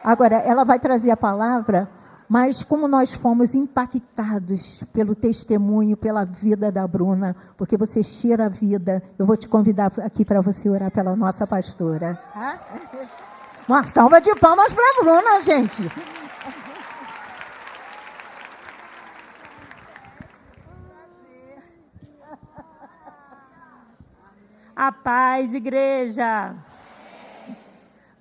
Agora, ela vai trazer a palavra, mas como nós fomos impactados pelo testemunho, pela vida da Bruna, porque você cheira a vida, eu vou te convidar aqui para você orar pela nossa pastora. Uma salva de palmas para a Bruna, gente. A paz, igreja.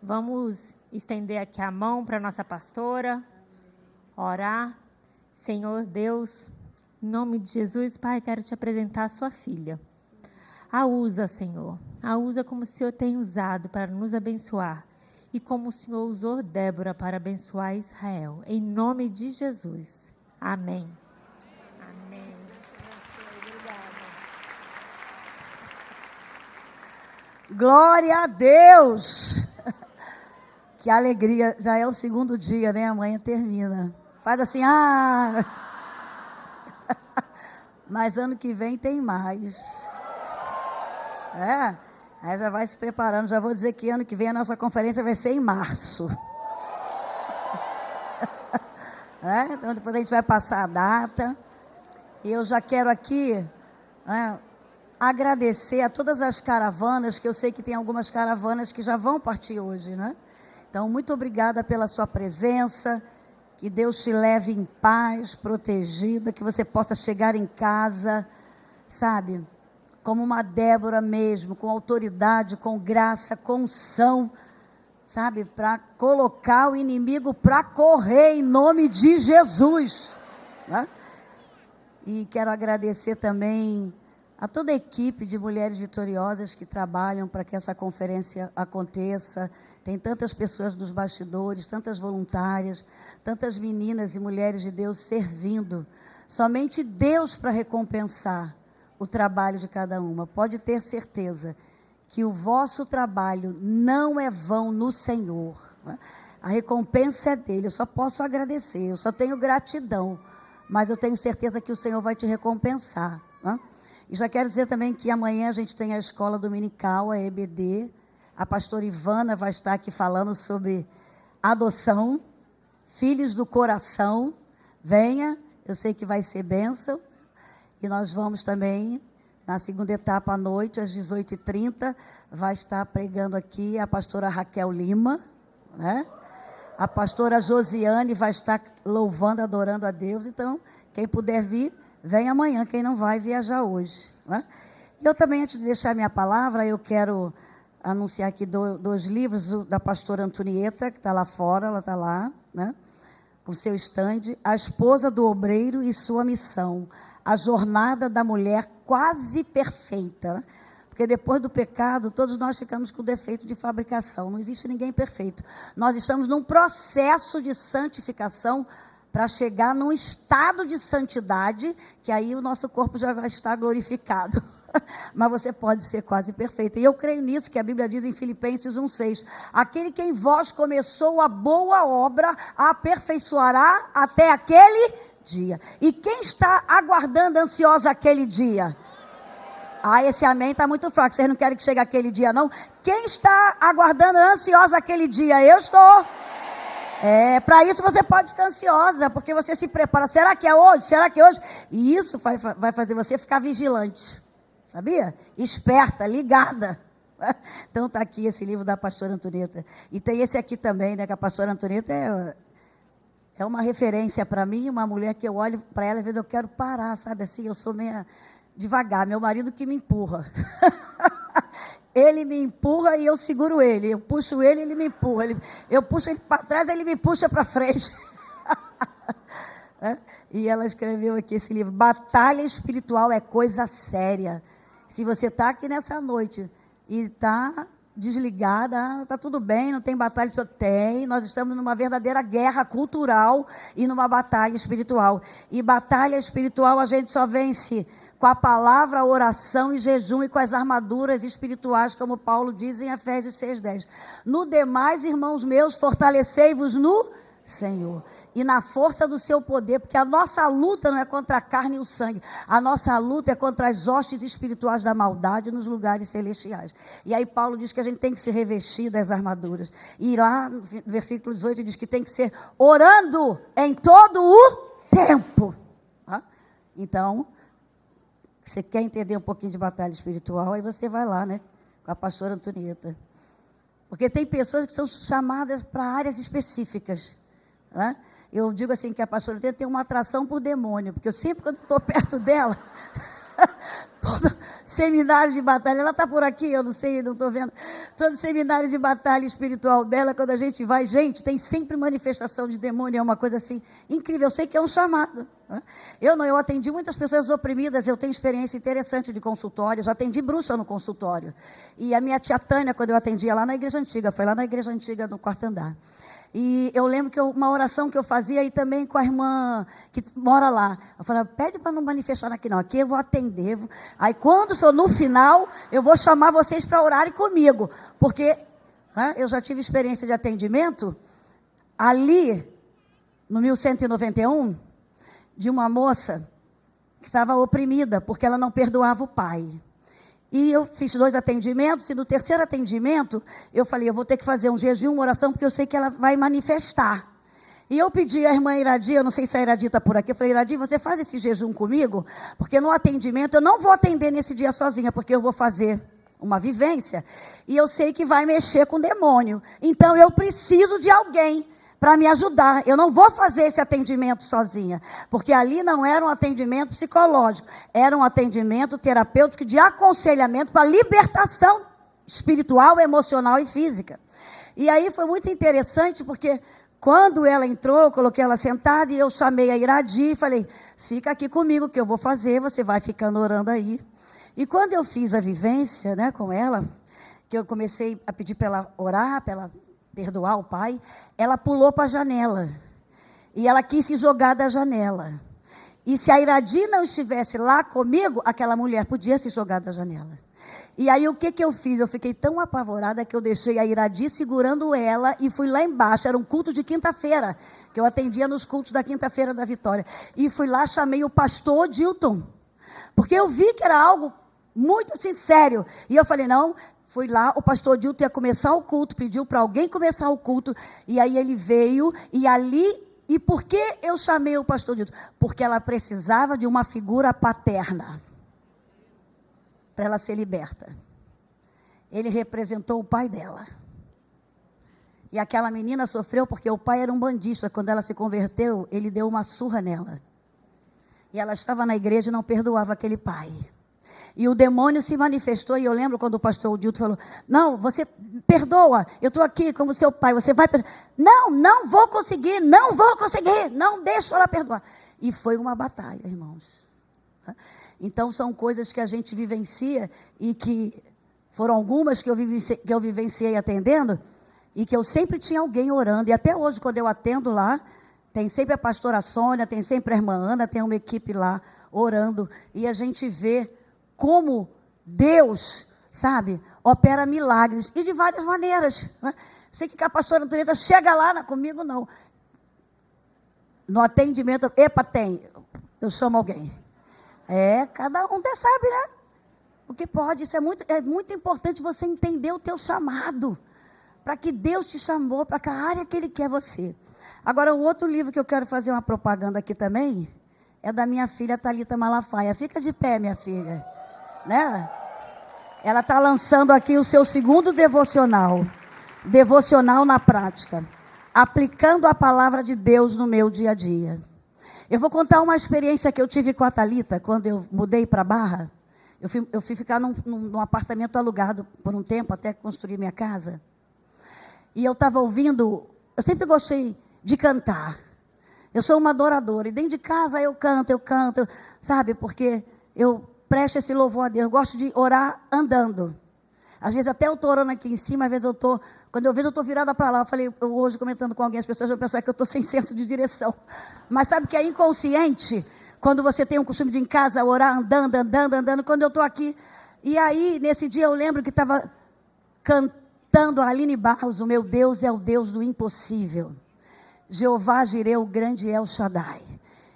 Vamos estender aqui a mão para a nossa pastora, orar. Senhor Deus, em nome de Jesus, Pai, quero te apresentar a sua filha. A usa, Senhor. A usa como o Senhor tem usado para nos abençoar. E como o Senhor usou Débora para abençoar Israel. Em nome de Jesus. Amém. Amém. Glória a Deus! Que alegria, já é o segundo dia, né? Amanhã termina. Faz assim, mas ano que vem tem mais. Aí já vai se preparando, já vou dizer que ano que vem a nossa conferência vai ser em março. Então depois a gente vai passar a data. E eu já quero aqui agradecer a todas as caravanas, que eu sei que tem algumas caravanas que já vão partir hoje, né? Então, muito obrigada pela sua presença, que Deus te leve em paz, protegida, que você possa chegar em casa, sabe, como uma Débora mesmo, com autoridade, com graça, com unção, sabe, para colocar o inimigo para correr em nome de Jesus, né? E quero agradecer também a toda a equipe de Mulheres Vitoriosas que trabalham para que essa conferência aconteça. Tem tantas pessoas nos bastidores, tantas voluntárias, tantas meninas e mulheres de Deus servindo. Somente Deus para recompensar o trabalho de cada uma. Pode ter certeza que o vosso trabalho não é vão no Senhor, né? A recompensa é dele. Eu só posso agradecer, eu só tenho gratidão, mas eu tenho certeza que o Senhor vai te recompensar, né? E já quero dizer também que amanhã a gente tem a escola dominical, a EBD. A pastora Ivana vai estar aqui falando sobre adoção, filhos do coração. Venha, eu sei que vai ser bênção. E nós vamos também, na segunda etapa à noite, às 18h30, vai estar pregando aqui a pastora Raquel Lima, né? A pastora Josiane vai estar louvando, adorando a Deus. Então, quem puder vir, vem amanhã, quem não vai viajar hoje, né? Eu também, antes de deixar minha palavra, eu quero anunciar aqui dois livros da pastora Antonieta, que está lá fora, ela está lá, né, com seu estande, A Esposa do Obreiro e Sua Missão, a jornada da mulher quase perfeita, porque depois do pecado, todos nós ficamos com defeito de fabricação, não existe ninguém perfeito, nós estamos num processo de santificação, para chegar num estado de santidade, que aí o nosso corpo já vai estar glorificado. Mas você pode ser quase perfeito. E eu creio nisso, que a Bíblia diz em Filipenses 1,6. Aquele que em vós começou a boa obra, a aperfeiçoará até aquele dia. E quem está aguardando ansioso aquele dia? Esse amém está muito fraco. Vocês não querem que chegue aquele dia, não? Quem está aguardando ansioso aquele dia? Eu estou. Para isso você pode ficar ansiosa, porque você se prepara. Será que é hoje? Será que é hoje? E isso vai fazer você ficar vigilante, sabia? Esperta, ligada. Então está aqui esse livro da pastora Antonieta. E tem esse aqui também, né? Que a pastora Antonieta é uma referência para mim, uma mulher que eu olho para ela, às vezes eu quero parar, sabe assim? Eu sou meio devagar, meu marido que me empurra. Ele me empurra e eu seguro ele. Eu puxo ele, ele me empurra. Eu puxo ele para trás, ele me puxa para frente. E ela escreveu aqui esse livro. Batalha espiritual é coisa séria. Se você está aqui nessa noite e está desligada, está tudo bem, não tem batalha. Tem, nós estamos numa verdadeira guerra cultural e numa batalha espiritual. E batalha espiritual a gente só vence com a palavra, a oração e jejum e com as armaduras espirituais, como Paulo diz em Efésios 6,10. No demais, irmãos meus, fortalecei-vos no Senhor. E na força do seu poder, porque a nossa luta não é contra a carne e o sangue. A nossa luta é contra as hostes espirituais da maldade nos lugares celestiais. E aí Paulo diz que a gente tem que se revestir das armaduras. E lá no versículo 18 diz que tem que ser orando em todo o tempo. Então, você quer entender um pouquinho de batalha espiritual, aí você vai lá, né? Com a pastora Antonieta. Porque tem pessoas que são chamadas para áreas específicas, né? Eu digo assim que a pastora Antonieta tem uma atração por demônio, porque eu sempre, quando estou perto dela, todo seminário de batalha, ela está por aqui, eu não sei, não estou vendo, todo seminário de batalha espiritual dela, quando a gente vai, gente, tem sempre manifestação de demônio, é uma coisa assim, incrível, eu sei que é um chamado, né? Eu atendi muitas pessoas oprimidas, eu tenho experiência interessante de consultório, já atendi bruxa no consultório, e a minha tia Tânia, quando eu atendia lá na igreja antiga, foi lá na igreja antiga no 4º andar, e eu lembro que uma oração que eu fazia, e também com a irmã que mora lá, eu falava, pede para não manifestar aqui não, aqui eu vou atender, aí quando for no final, eu vou chamar vocês para orarem comigo, porque, né, eu já tive experiência de atendimento, ali, no 1191, de uma moça que estava oprimida, porque ela não perdoava o pai. E eu fiz 2 atendimentos, e no 3º atendimento, eu falei, eu vou ter que fazer um jejum, uma oração, porque eu sei que ela vai manifestar. E eu pedi à irmã Iradi, eu não sei se a Iradi está por aqui, eu falei, Iradi, você faz esse jejum comigo? Porque no atendimento, eu não vou atender nesse dia sozinha, porque eu vou fazer uma vivência, e eu sei que vai mexer com o demônio. Então, eu preciso de alguém para me ajudar. Eu não vou fazer esse atendimento sozinha, porque ali não era um atendimento psicológico, era um atendimento terapêutico de aconselhamento para libertação espiritual, emocional e física. E aí foi muito interessante, porque quando ela entrou, eu coloquei ela sentada e eu chamei a Iradi e falei, fica aqui comigo que eu vou fazer, você vai ficando orando aí. E quando eu fiz a vivência, né, com ela, que eu comecei a pedir para ela orar, para ela perdoar o pai, ela pulou para a janela. E ela quis se jogar da janela. E se a Iradi não estivesse lá comigo, aquela mulher podia se jogar da janela. E aí o que eu fiz? Eu fiquei tão apavorada que eu deixei a Iradi segurando ela e fui lá embaixo. Era um culto de quinta-feira, que eu atendia nos cultos da quinta-feira da Vitória. E fui lá, chamei o pastor Dilton, porque eu vi que era algo muito assim, sério. E eu falei, não... Fui lá, o pastor Dilton ia começar o culto, pediu para alguém começar o culto, e aí ele veio, e ali, e por que eu chamei o pastor Dilton? Porque ela precisava de uma figura paterna, para ela ser liberta. Ele representou o pai dela. E aquela menina sofreu porque o pai era um bandista, quando ela se converteu, ele deu uma surra nela. E ela estava na igreja e não perdoava aquele pai. E o demônio se manifestou, e eu lembro quando o pastor Dilton falou, não, você perdoa, eu estou aqui como seu pai, você vai perdoar. Não vou conseguir, não deixo ela perdoar. E foi uma batalha, irmãos. Então são coisas que a gente vivencia, e que foram algumas que eu vivenciei atendendo, e que eu sempre tinha alguém orando, e até hoje quando eu atendo lá, tem sempre a pastora Sônia, tem sempre a irmã Ana, tem uma equipe lá orando, e a gente vê como Deus, sabe, opera milagres, e de várias maneiras, né? Sei que a pastora Antonieta chega lá, comigo não. No atendimento, eu chamo alguém. Cada um sabe, né? O que pode, isso é muito importante você entender o teu chamado, para que Deus te chamou, para a área que Ele quer você. Agora, um outro livro que eu quero fazer uma propaganda aqui também, é da minha filha Thalita Malafaia. Fica de pé, minha filha. Né? Ela está lançando aqui o seu 2º devocional na prática, aplicando a palavra de Deus no meu dia a dia. Eu vou contar uma experiência que eu tive com a Thalita, quando eu mudei para Barra. Eu fui ficar num apartamento alugado por um tempo, até construir minha casa, e eu estava ouvindo, eu sempre gostei de cantar, eu sou uma adoradora, e dentro de casa eu canto, sabe, porque eu presto esse louvor a Deus. Eu gosto de orar andando. Às vezes até eu estou orando aqui em cima, às vezes quando eu vejo eu estou virada para lá. Eu falei, hoje comentando com alguém, as pessoas vão pensar que eu estou sem senso de direção. Mas sabe que é inconsciente, quando você tem um costume de em casa orar andando, quando eu estou aqui. E aí, nesse dia eu lembro que estava cantando a Aline Barros, o meu Deus é o Deus do impossível. Jeová Jireh, o grande El Shaddai.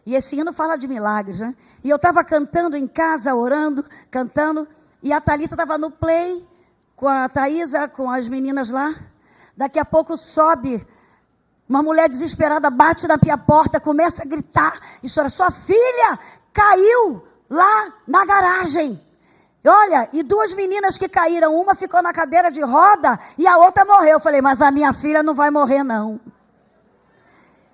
E esse hino fala de milagres, né? E eu estava cantando em casa, orando, cantando, e a Thalita estava no play, com a Thaísa, com as meninas lá. Daqui a pouco sobe uma mulher desesperada, bate na minha porta, começa a gritar e chora. Sua filha caiu lá na garagem. Olha, e 2 meninas que caíram, uma ficou na cadeira de roda e a outra morreu. Eu falei, mas a minha filha não vai morrer não.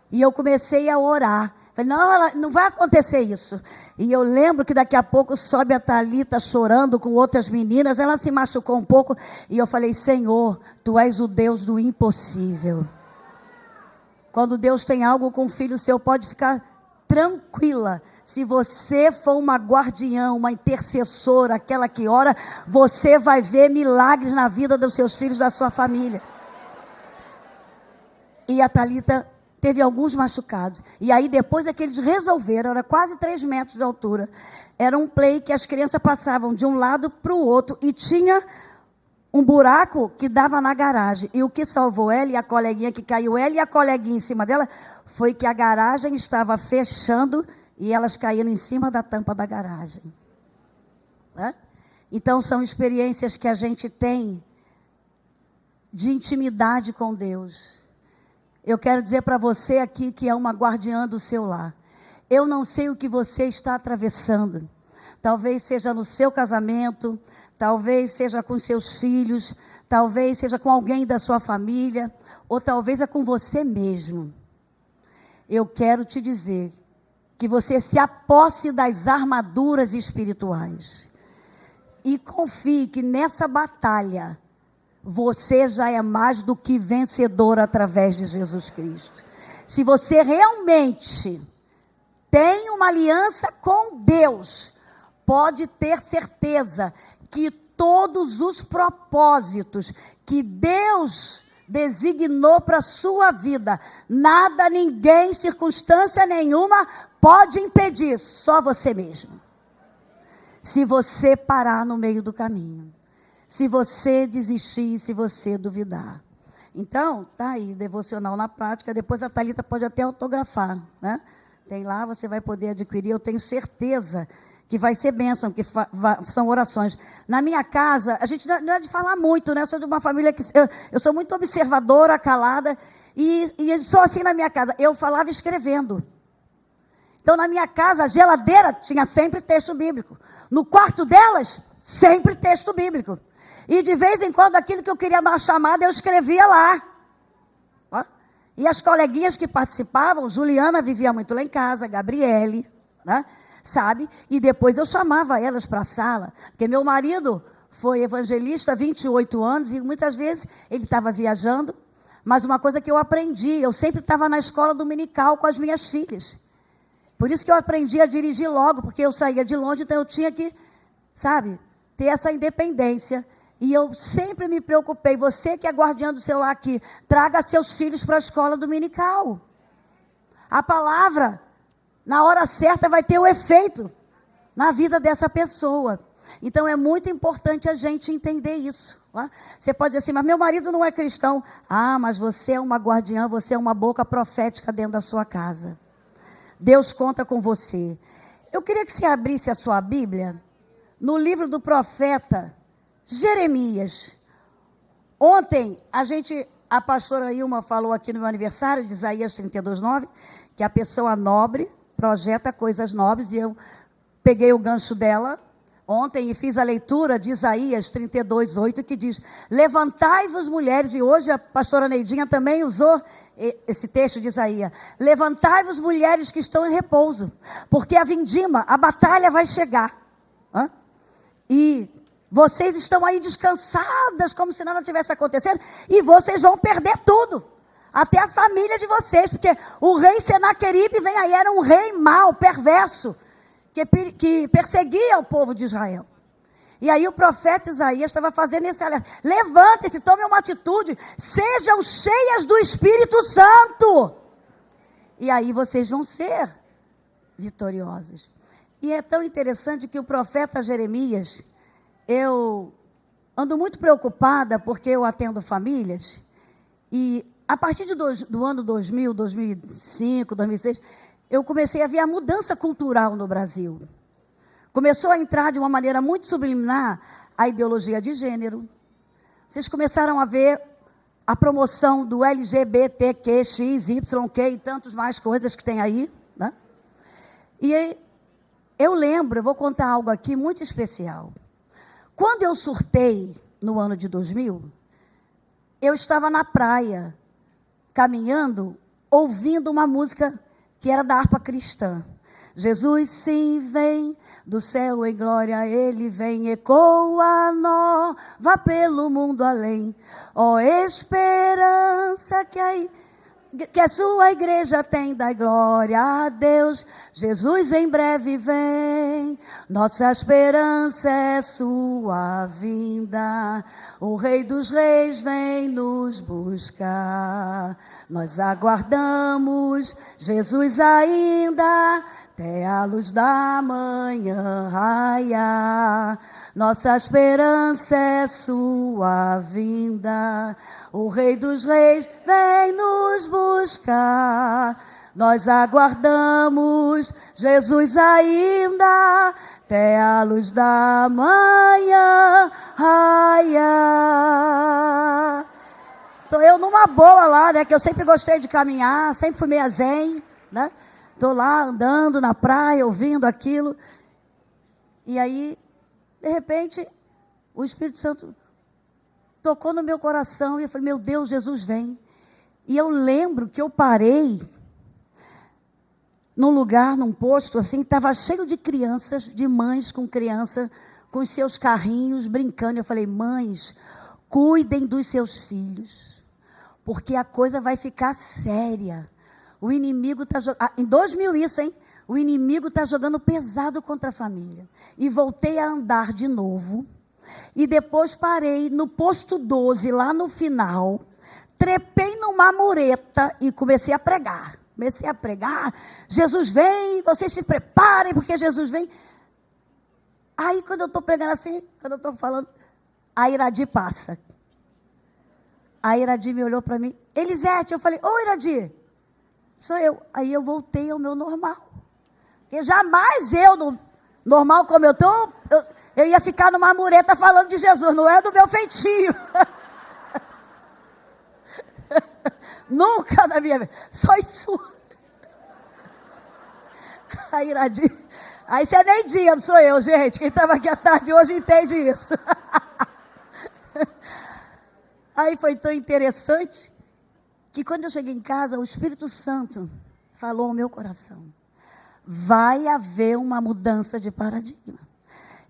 E eu comecei a orar. Falei, não, não vai acontecer isso. E eu lembro que daqui a pouco sobe a Thalita chorando com outras meninas. Ela se machucou um pouco. E eu falei, Senhor, Tu és o Deus do impossível. Quando Deus tem algo com o filho seu, pode ficar tranquila. Se você for uma guardiã, uma intercessora, aquela que ora, você vai ver milagres na vida dos seus filhos, da sua família. E a Thalita teve alguns machucados. E aí depois é que eles resolveram, era quase 3 metros de altura. Era um play que as crianças passavam de um lado para o outro e tinha um buraco que dava na garagem. E o que salvou ela e a coleguinha que caiu, ela e a coleguinha em cima dela, foi que a garagem estava fechando e elas caíram em cima da tampa da garagem. Né? Então são experiências que a gente tem de intimidade com Deus. Eu quero dizer para você aqui que é uma guardiã do seu lar. Eu não sei o que você está atravessando. Talvez seja no seu casamento, talvez seja com seus filhos, talvez seja com alguém da sua família, ou talvez é com você mesmo. Eu quero te dizer que você se aposse das armaduras espirituais e confie que nessa batalha você já é mais do que vencedor através de Jesus Cristo. Se você realmente tem uma aliança com Deus, pode ter certeza que todos os propósitos que Deus designou para a sua vida, nada, ninguém, circunstância nenhuma pode impedir, só você mesmo. Se você parar no meio do caminho, se você desistir, se você duvidar. Então, tá aí, devocional na prática. Depois a Thalita pode até autografar, né? Tem lá, você vai poder adquirir. Eu tenho certeza que vai ser bênção, que são orações. Na minha casa, a gente não é de falar muito, né? Eu sou de uma família que... Eu sou muito observadora, calada, e sou assim na minha casa. Eu falava escrevendo. Então, na minha casa, a geladeira tinha sempre texto bíblico. No quarto delas, sempre texto bíblico. E de vez em quando, aquilo que eu queria dar uma chamada, eu escrevia lá. Ó. E as coleguinhas que participavam, Juliana vivia muito lá em casa, Gabriele, né? Sabe? E depois eu chamava elas para a sala. Porque meu marido foi evangelista há 28 anos e muitas vezes ele estava viajando. Mas uma coisa que eu aprendi, eu sempre estava na escola dominical com as minhas filhas. Por isso que eu aprendi a dirigir logo, porque eu saía de longe, então eu tinha que, sabe, ter essa independência. E eu sempre me preocupei, você que é guardiã do seu lar aqui, traga seus filhos para a escola dominical. A palavra, na hora certa, vai ter o efeito na vida dessa pessoa. Então é muito importante a gente entender isso. Tá? Você pode dizer assim, mas meu marido não é cristão. Ah, mas você é uma guardiã, você é uma boca profética dentro da sua casa. Deus conta com você. Eu queria que você abrisse a sua Bíblia no livro do profeta Jeremias. Ontem, a pastora Ilma falou aqui no meu aniversário, de Isaías 32:9, que a pessoa nobre projeta coisas nobres, e eu peguei o gancho dela ontem e fiz a leitura de Isaías 32:8, que diz, levantai-vos mulheres, e hoje a pastora Neidinha também usou esse texto de Isaías, levantai-vos mulheres que estão em repouso, porque a vindima, a batalha vai chegar. E vocês estão aí descansadas, como se nada tivesse acontecendo, e vocês vão perder tudo, até a família de vocês, porque o rei Senaqueribe vem aí, era um rei mau, perverso, que perseguia o povo de Israel. E aí o profeta Isaías estava fazendo esse alerta, levantem-se, tomem uma atitude, sejam cheias do Espírito Santo, e aí vocês vão ser vitoriosas. E é tão interessante que o profeta Jeremias, eu ando muito preocupada, porque eu atendo famílias, e a partir do ano 2000, 2005, 2006, eu comecei a ver a mudança cultural no Brasil. Começou a entrar de uma maneira muito subliminar a ideologia de gênero. Vocês começaram a ver a promoção do LGBTQ, X, Y, Q e tantas mais coisas que tem aí, né? E eu lembro, eu vou contar algo aqui muito especial. Quando eu surtei, no ano de 2000, eu estava na praia, caminhando, ouvindo uma música que era da harpa cristã. Jesus sim vem, do céu em glória ele vem, ecoa nova pelo mundo além. Ó esperança que a sua igreja tem, dai glória a Deus. Jesus em breve vem, nossa esperança é sua vinda. O Rei dos Reis vem nos buscar. Nós aguardamos Jesus ainda, até a luz da manhã raiar. Nossa esperança é sua vinda. O Rei dos Reis vem nos buscar. Nós aguardamos Jesus ainda, até a luz da manhã raiar. Estou eu numa boa lá, né? Que eu sempre gostei de caminhar, sempre fui meio zen, né? Estou lá andando na praia, ouvindo aquilo. E aí, de repente, o Espírito Santo tocou no meu coração e eu falei, meu Deus, Jesus vem. E eu lembro que eu parei num lugar, num posto, assim, estava cheio de crianças, de mães com criança, com os seus carrinhos, brincando. Eu falei, mães, cuidem dos seus filhos, porque a coisa vai ficar séria. O inimigo está jogando, em 2000 isso, hein? O inimigo está jogando pesado contra a família. E voltei a andar de novo. E depois parei no posto 12, lá no final. Trepei numa mureta e comecei a pregar. Jesus vem, vocês se preparem, porque Jesus vem. Aí, quando eu estou pregando assim, quando eu estou falando, a Iradi passa. A Iradi me olhou para mim. Elisete, eu falei, ô Iradi, sou eu. Aí eu voltei ao meu normal. Porque jamais eu, no normal como eu estou, eu ia ficar numa mureta falando de Jesus. Não é do meu feitio. Nunca na minha vida. Só isso. Aí, Iradi. Aí você nem dia, não sou eu, gente. Quem estava aqui à tarde hoje entende isso. Aí foi tão interessante que quando eu cheguei em casa, o Espírito Santo falou ao meu coração. Vai haver uma mudança de paradigma.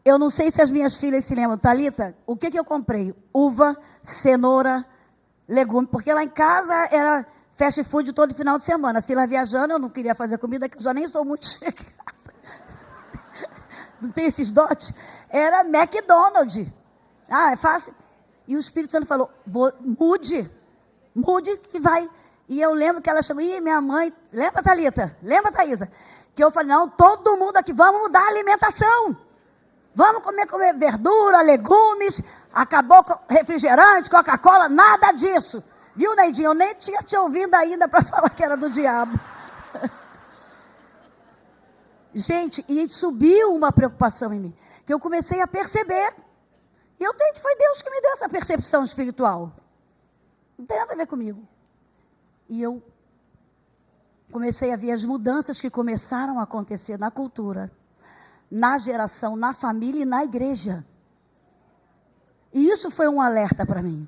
Eu não sei se as minhas filhas se lembram. Thalita, o que eu comprei? Uva, cenoura, legume. Porque lá em casa era fast food todo final de semana. Se lá viajando, eu não queria fazer comida, que eu já nem sou muito chegada. Não tem esses dotes. Era McDonald's. Ah, é fácil. E o Espírito Santo falou, mude que vai. E eu lembro que ela chegou, minha mãe, lembra, Thalita? Lembra, Thaisa? Que eu falei, não, todo mundo aqui, vamos mudar a alimentação. Vamos comer verdura, legumes, acabou refrigerante, Coca-Cola, nada disso. Viu, Neidinha? Eu nem tinha te ouvido ainda para falar que era do diabo. Gente, e subiu uma preocupação em mim, que eu comecei a perceber. E eu tenho que foi Deus que me deu essa percepção espiritual. Não tem nada a ver comigo. E eu comecei a ver as mudanças que começaram a acontecer na cultura, na geração, na família e na igreja. E isso foi um alerta para mim.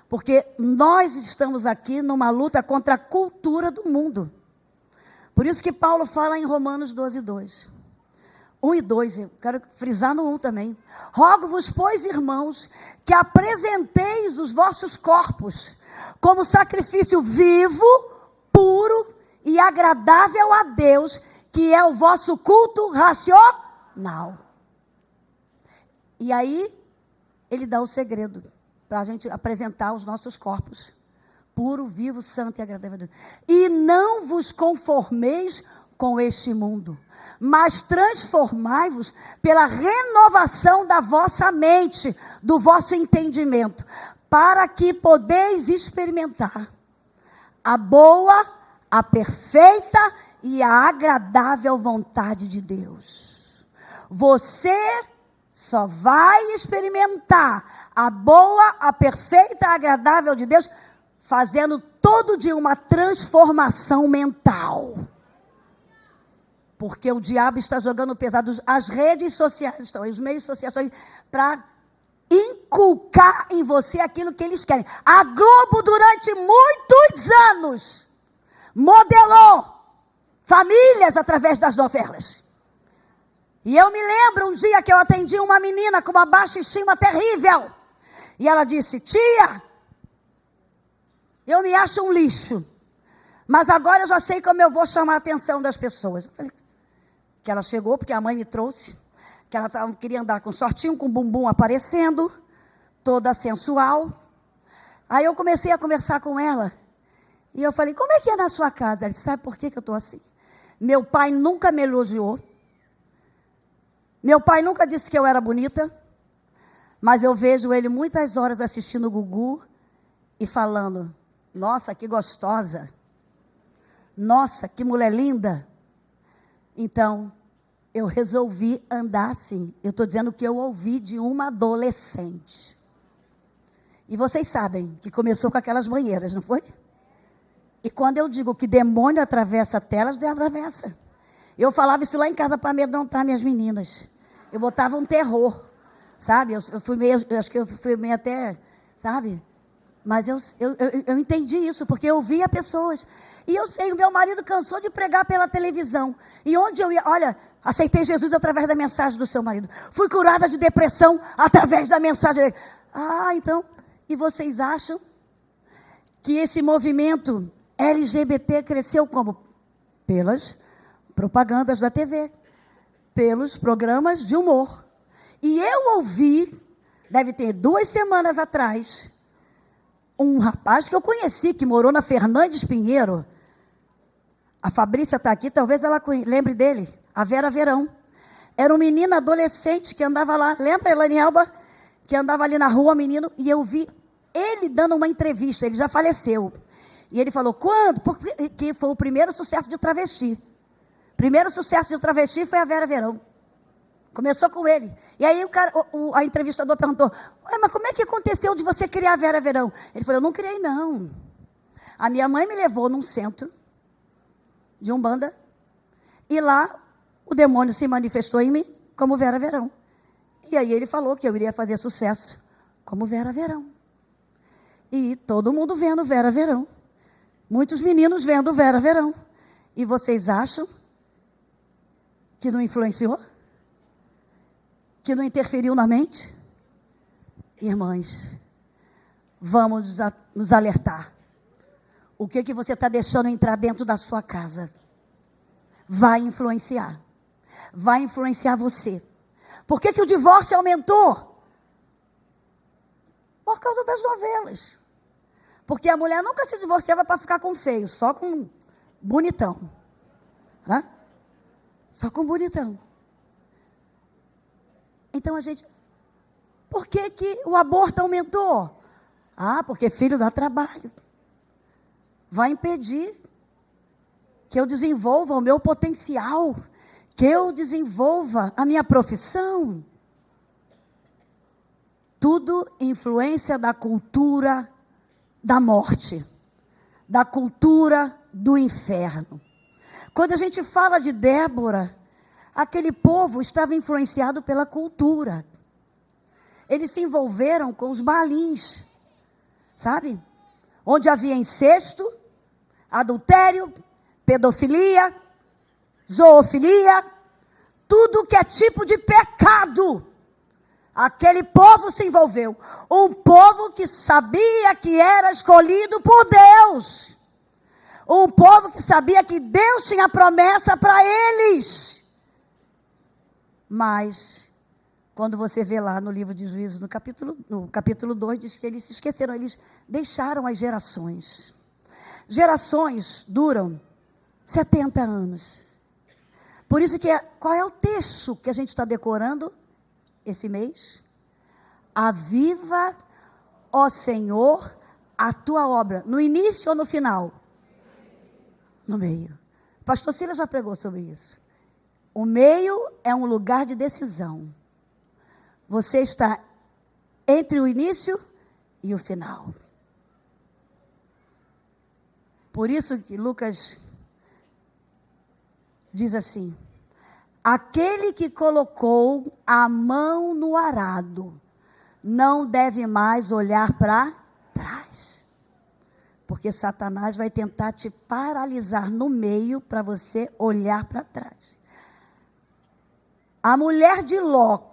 Porque nós estamos aqui numa luta contra a cultura do mundo. Por isso que Paulo fala em Romanos 12, 2. 1 e 2, eu quero frisar no 1 também. Rogo-vos, pois, irmãos, que apresenteis os vossos corpos como sacrifício vivo, puro e agradável a Deus, que é o vosso culto racional. E aí, ele dá o segredo para a gente apresentar os nossos corpos, puro, vivo, santo e agradável a Deus. E não vos conformeis com este mundo, mas transformai-vos pela renovação da vossa mente, do vosso entendimento, para que podeis experimentar a boa, a perfeita e a agradável vontade de Deus. Você só vai experimentar a boa, a perfeita, a agradável de Deus fazendo todo dia uma transformação mental. Porque o diabo está jogando pesado. As redes sociais estão aí, os meios sociais estão aí para inculcar em você aquilo que eles querem. A Globo, durante muitos anos, modelou famílias através das novelas. E eu me lembro um dia que eu atendi uma menina com uma baixa estima terrível. E ela disse: tia, eu me acho um lixo, mas agora eu já sei como eu vou chamar a atenção das pessoas. Eu falei que ela chegou porque a mãe me trouxe, que ela queria andar com shortinho, com bumbum aparecendo, toda sensual. Aí eu comecei a conversar com ela, e eu falei: como é que é na sua casa? Ela disse: sabe por que eu estou assim? Meu pai nunca me elogiou, meu pai nunca disse que eu era bonita, mas eu vejo ele muitas horas assistindo o Gugu e falando: nossa, que gostosa, nossa, que mulher linda. Então, eu resolvi andar assim. Eu estou dizendo que eu ouvi de uma adolescente. E vocês sabem que começou com aquelas banheiras, não foi? E quando eu digo que demônio atravessa telas, atravessa. Eu falava isso lá em casa para amedrontar minhas meninas. Eu botava um terror, sabe? Eu acho que eu fui meio até, sabe? Mas eu entendi isso, porque eu via pessoas. E eu sei, o meu marido cansou de pregar pela televisão. E onde eu ia, olha, aceitei Jesus através da mensagem do seu marido. Fui curada de depressão através da mensagem dele. Ah, então, e vocês acham que esse movimento LGBT cresceu como? Pelas propagandas da TV, pelos programas de humor. E eu ouvi, deve ter 2 semanas atrás, um rapaz que eu conheci, que morou na Fernandes Pinheiro. A Fabrícia está aqui, talvez ela lembre dele. A Vera Verão. Era um menino adolescente que andava lá. Lembra, Elane Alba? Que andava ali na rua, menino. E eu vi ele dando uma entrevista. Ele já faleceu. E ele falou: quando? Porque foi o primeiro sucesso de travesti. Primeiro sucesso de travesti foi a Vera Verão. Começou com ele. E aí a entrevistador perguntou: mas como é que aconteceu de você criar a Vera Verão? Ele falou: eu não criei, não. A minha mãe me levou num centro de Umbanda, e lá o demônio se manifestou em mim como Vera Verão. E aí ele falou que eu iria fazer sucesso como Vera Verão. E todo mundo vendo Vera Verão. Muitos meninos vendo Vera Verão. E vocês acham que não influenciou? Que não interferiu na mente? Irmãs, vamos nos alertar. O que você está deixando entrar dentro da sua casa vai influenciar. Vai influenciar você. Por que o divórcio aumentou? Por causa das novelas. Porque a mulher nunca se divorciava para ficar com feio, só com bonitão. Né? Só com bonitão. Então a gente... Por que o aborto aumentou? Ah, porque filho dá trabalho. Vai impedir que eu desenvolva o meu potencial, que eu desenvolva a minha profissão. Tudo influência da cultura da morte, da cultura do inferno. Quando a gente fala de Débora, aquele povo estava influenciado pela cultura. Eles se envolveram com os Baalins, sabe? Onde havia incesto, adultério, pedofilia, zoofilia, tudo que é tipo de pecado. Aquele povo se envolveu. Um povo que sabia que era escolhido por Deus. Um povo que sabia que Deus tinha promessa para eles. Mas, quando você vê lá no livro de Juízes, no capítulo 2, diz que eles se esqueceram, eles deixaram as gerações. Gerações duram 70 anos. Por isso que, qual é o texto que a gente está decorando esse mês? Aviva, ó Senhor, a tua obra. No início ou no final? No meio. Pastor Silas já pregou sobre isso. O meio é um lugar de decisão. Você está entre o início e o final. Por isso que Lucas diz assim: aquele que colocou a mão no arado não deve mais olhar para trás. Porque Satanás vai tentar te paralisar no meio para você olhar para trás. A mulher de Ló,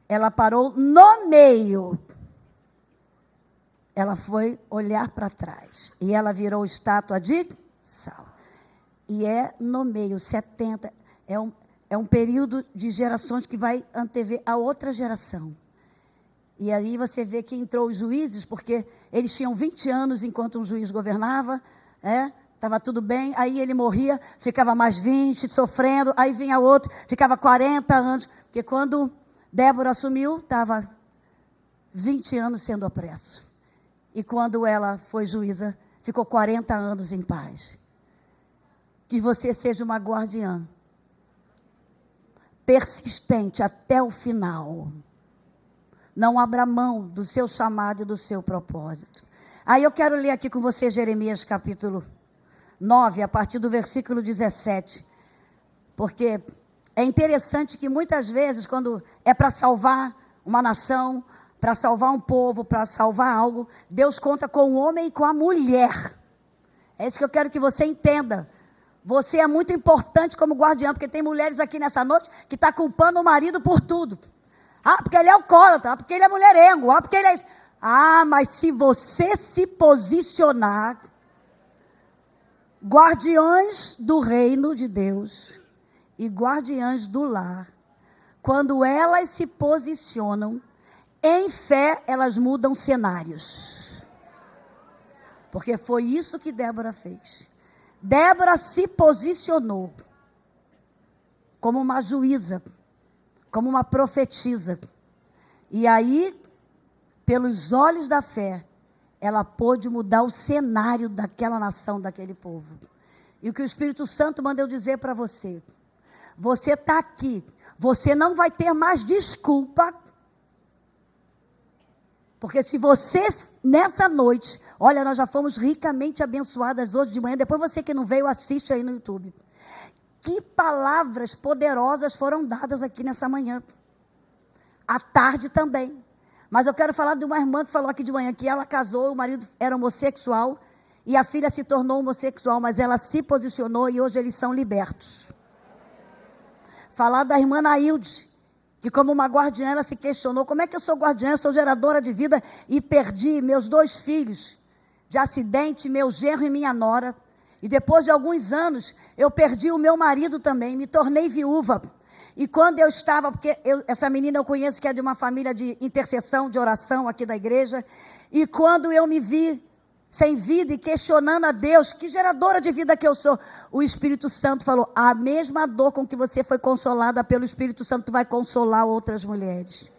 ela parou no meio. Ela foi olhar para trás. E ela virou estátua de sal. E é no meio, 70. É um período de gerações que vai antever a outra geração. E aí você vê que entrou os juízes, porque eles tinham 20 anos enquanto um juiz governava, estava tudo bem, aí ele morria, ficava mais 20, sofrendo, aí vinha outro, ficava 40 anos, porque quando Débora assumiu, estava 20 anos sendo opresso. E quando ela foi juíza, ficou 40 anos em paz. Que você seja uma guardiã, persistente até o final. Não abra mão do seu chamado e do seu propósito. Aí eu quero ler aqui com você Jeremias capítulo 9, a partir do versículo 17. Porque é interessante que muitas vezes, quando é para salvar uma nação, para salvar um povo, para salvar algo, Deus conta com o homem e com a mulher. É isso que eu quero que você entenda. Você é muito importante como guardiã, porque tem mulheres aqui nessa noite que estão culpando o marido por tudo. Ah, porque ele é alcoólatra, porque ele é mulherengo, porque ele é isso. Ah, mas se você se posicionar, guardiões do reino de Deus e guardiãs do lar, quando elas se posicionam, em fé, elas mudam cenários. Porque foi isso que Débora fez. Débora se posicionou como uma juíza, como uma profetisa. E aí, pelos olhos da fé, ela pôde mudar o cenário daquela nação, daquele povo. E o que o Espírito Santo mandou dizer para você: você está aqui, você não vai ter mais desculpa. Porque se você, nessa noite, olha, nós já fomos ricamente abençoadas hoje de manhã, depois você que não veio, assiste aí no YouTube. Que palavras poderosas foram dadas aqui nessa manhã. À tarde também. Mas eu quero falar de uma irmã que falou aqui de manhã, que ela casou, o marido era homossexual, e a filha se tornou homossexual, mas ela se posicionou e hoje eles são libertos. Falar da irmã Nailde, que como uma guardiã, ela se questionou: como é que eu sou guardiã, eu sou geradora de vida e perdi meus 2 filhos de acidente, meu genro e minha nora. E depois de alguns anos, eu perdi o meu marido também, me tornei viúva. E quando eu estava, porque essa menina eu conheço que é de uma família de intercessão, de oração aqui da igreja. E quando eu me vi sem vida e questionando a Deus, que geradora de vida que eu sou, o Espírito Santo falou: a mesma dor com que você foi consolada pelo Espírito Santo, tu vai consolar outras mulheres.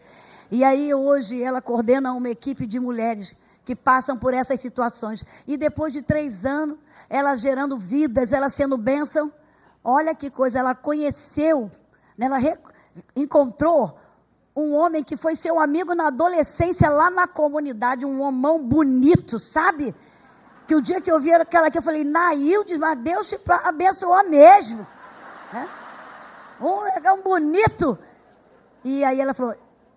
E aí hoje ela coordena uma equipe de mulheres que passam por essas situações. E depois de 3 anos, ela gerando vidas, ela sendo bênção. Olha que coisa, ela conheceu, ela encontrou um homem que foi seu amigo na adolescência, lá na comunidade, um homão bonito, sabe? Que o dia que eu vi aquela aqui, eu falei: Nailde, mas Deus te abençoou mesmo. Um bonito. E aí ela falou: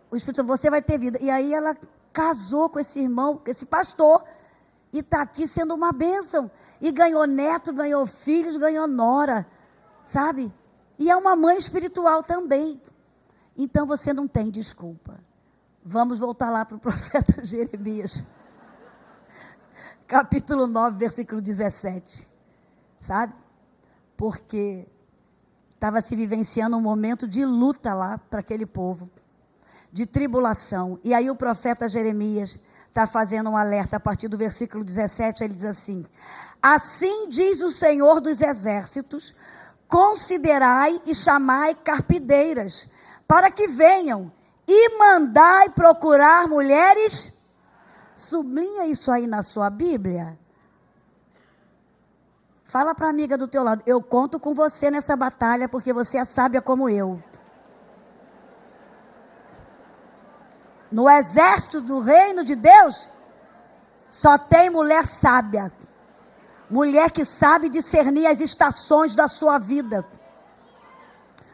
o Espírito Santo, você vai ter vida. E aí ela casou com esse irmão, esse pastor, e está aqui sendo uma bênção. E ganhou neto, ganhou filhos, ganhou nora, sabe? E é uma mãe espiritual também. Então você não tem desculpa. Vamos voltar lá para o profeta Jeremias. Capítulo 9, versículo 17. Sabe? Porque estava se vivenciando um momento de luta lá para aquele povo. De tribulação. E aí o profeta Jeremias está fazendo um alerta a partir do versículo 17. Ele diz assim: assim diz o Senhor dos exércitos: considerai e chamai carpideiras, para que venham, e mandai procurar mulheres. Sublinha isso aí na sua Bíblia. Fala para a amiga do teu lado, eu conto com você nessa batalha, porque você é sábia como eu. No exército do reino de Deus, só tem mulher sábia. Mulher que sabe discernir as estações da sua vida.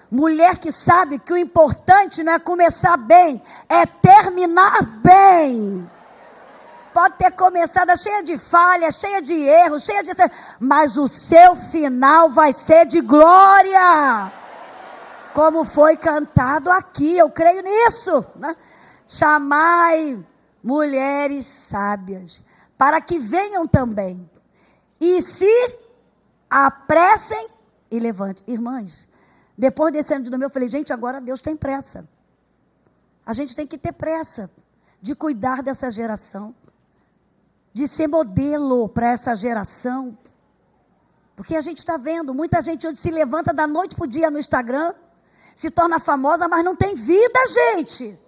Mulher que sabe que o importante não é começar bem, é terminar bem. Pode ter começado cheia de falhas, cheia de erros, cheia de... mas o seu final vai ser de glória. Como foi cantado aqui, eu creio nisso, né? Chamai mulheres sábias, para que venham também, e se apressem e levantem. Irmãs, depois desse ano de 2000, eu falei, gente, agora Deus tem pressa. A gente tem que ter pressa de cuidar dessa geração, de ser modelo para essa geração. Porque a gente está vendo, muita gente hoje se levanta da noite para o dia no Instagram, se torna famosa, mas não tem vida, gente.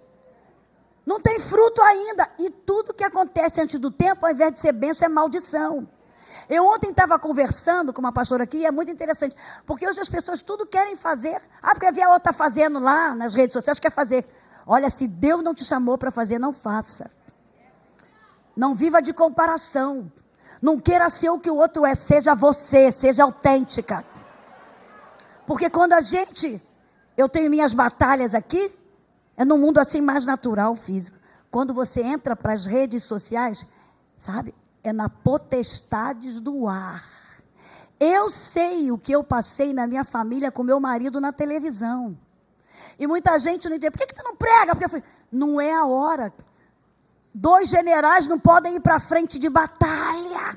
Não tem fruto ainda. E tudo que acontece antes do tempo, ao invés de ser bênção, é maldição. Eu ontem estava conversando com uma pastora aqui, e é muito interessante, porque hoje as pessoas tudo querem fazer. Porque a outra está fazendo lá nas redes sociais, quer fazer. Olha, se Deus não te chamou para fazer, não faça. Não viva de comparação. Não queira ser o que o outro é, seja você, seja autêntica. Porque quando eu tenho minhas batalhas aqui, é no mundo assim mais natural, físico. Quando você entra para as redes sociais, sabe? É na potestades do ar. Eu sei o que eu passei na minha família com meu marido na televisão. E muita gente não entende. Por que tu não prega? Porque eu falei, não é a hora. 2 generais não podem ir para frente de batalha.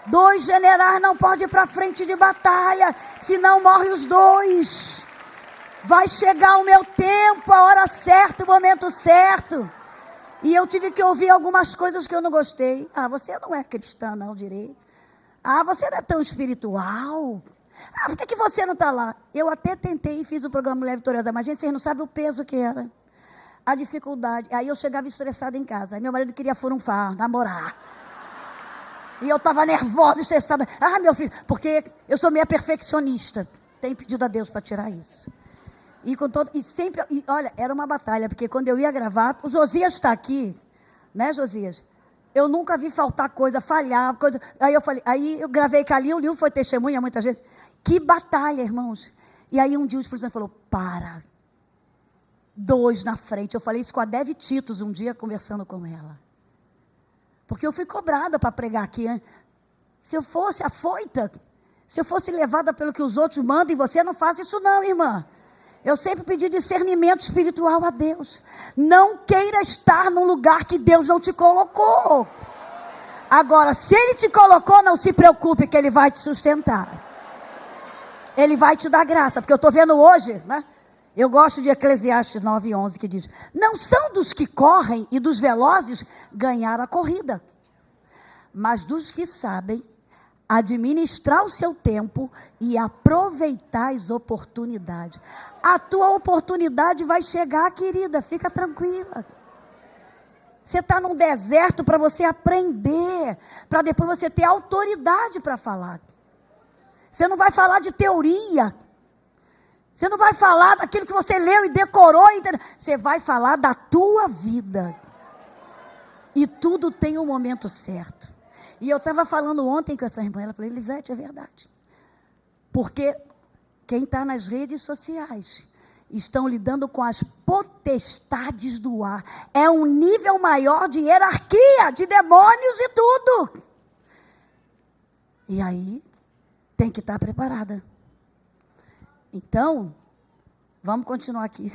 2 generais não podem ir para frente de batalha, senão morrem os 2. Vai chegar o meu tempo, a hora certa, o momento certo. E eu tive que ouvir algumas coisas que eu não gostei. Você não é cristã, não, direito. Você não é tão espiritual. Por que você não está lá? Eu até tentei e fiz o programa Mulher Vitoriosa, mas, gente, vocês não sabem o peso que era. A dificuldade. Aí eu chegava estressada em casa. Aí meu marido queria furunfar, namorar. E eu estava nervosa, estressada. Meu filho, porque eu sou meio perfeccionista. Tenho pedido a Deus para tirar isso. Olha, era uma batalha, porque quando eu ia gravar, o Josias está aqui, né, Josias? Eu nunca vi faltar coisa, falhar, coisa. Aí eu gravei com a Lil, o Lil foi testemunha muitas vezes. Que batalha, irmãos. E aí um dia o Espírito Santo falou, para. 2 na frente. Eu falei isso com a Deve Titos um dia, conversando com ela. Porque eu fui cobrada para pregar aqui. Hein? Se eu fosse afoita, se eu fosse levada pelo que os outros mandam, e você não faz isso não, irmã. Eu sempre pedi discernimento espiritual a Deus. Não queira estar num lugar que Deus não te colocou. Agora, se Ele te colocou, não se preocupe que Ele vai te sustentar. Ele vai te dar graça. Porque eu estou vendo hoje, né? Eu gosto de Eclesiastes 9:11, que diz, não são dos que correm e dos velozes ganhar a corrida, mas dos que sabem administrar o seu tempo e aproveitar as oportunidades. A tua oportunidade vai chegar, querida, fica tranquila. Você está num deserto para você aprender, para depois você ter autoridade para falar. Você não vai falar de teoria. Você não vai falar daquilo que você leu e decorou. Entendeu? Você vai falar da tua vida. E tudo tem um momento certo. E eu estava falando ontem com essa irmã, ela falou, Elisete, é verdade. Porque quem está nas redes sociais estão lidando com as potestades do ar. É um nível maior de hierarquia, de demônios e tudo. E aí, tem que estar preparada. Então, vamos continuar aqui.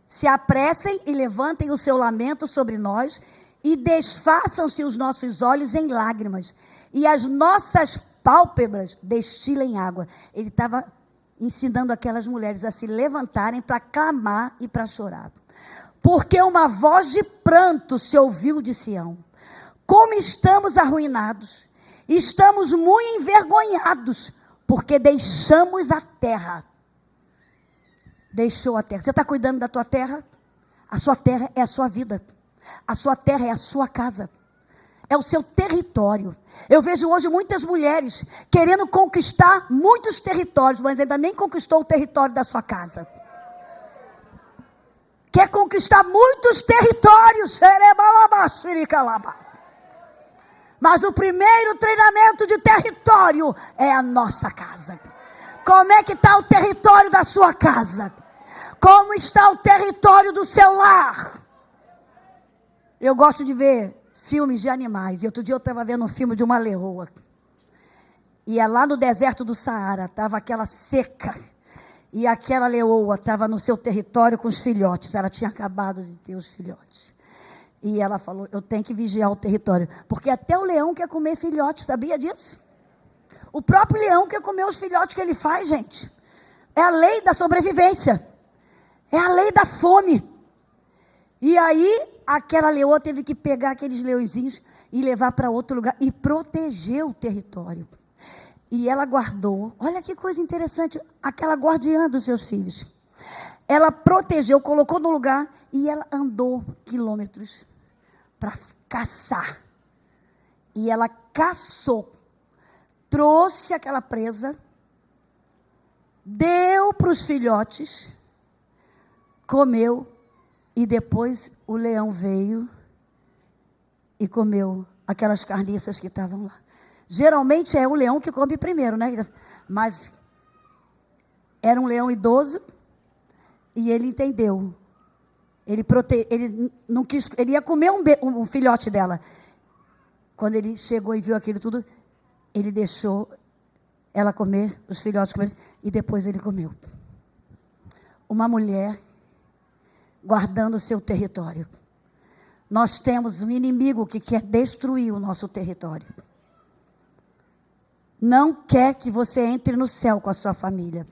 Se apressem e levantem o seu lamento sobre nós, e desfaçam-se os nossos olhos em lágrimas, e as nossas pálpebras destilem água. Ele estava ensinando aquelas mulheres a se levantarem para clamar e para chorar. Porque uma voz de pranto se ouviu de Sião. Como estamos arruinados, estamos muito envergonhados, porque deixamos a terra. Deixou a terra. Você está cuidando da tua terra? A sua terra é a sua vida. A sua terra é a sua casa. é o seu território. Eu vejo hoje muitas mulheres querendo conquistar muitos territórios, mas ainda nem conquistou o território da sua casa. Quer conquistar muitos territórios, mas o primeiro treinamento de território é a nossa casa. Como é que está o território da sua casa? Como está o território do seu lar? Eu gosto de ver filmes de animais. E outro dia eu estava vendo um filme de uma leoa. E é lá no deserto do Saara, estava aquela seca. E aquela leoa estava no seu território com os filhotes. Ela tinha acabado de ter os filhotes. E ela falou, eu tenho que vigiar o território. Porque até o leão quer comer filhotes, sabia disso? O próprio leão quer comer os filhotes que ele faz, gente. É a lei da sobrevivência. É a lei da fome. E aí, aquela leoa teve que pegar aqueles leõezinhos e levar para outro lugar e proteger o território. E ela guardou, olha que coisa interessante, aquela guardiã dos seus filhos. Ela protegeu, colocou no lugar e ela andou quilômetros para caçar. E ela caçou, trouxe aquela presa, deu para os filhotes, comeu. E depois o leão veio e comeu aquelas carniças que estavam lá. Geralmente é o leão que come primeiro, né? Mas era um leão idoso e ele entendeu. Ele não quis, ele ia comer um filhote dela. Quando ele chegou e viu aquilo tudo, ele deixou ela comer, os filhotes comer, e depois ele comeu. Uma mulher guardando o seu território. Nós temos um inimigo que quer destruir o nosso território. Não quer que você entre no céu com a sua família.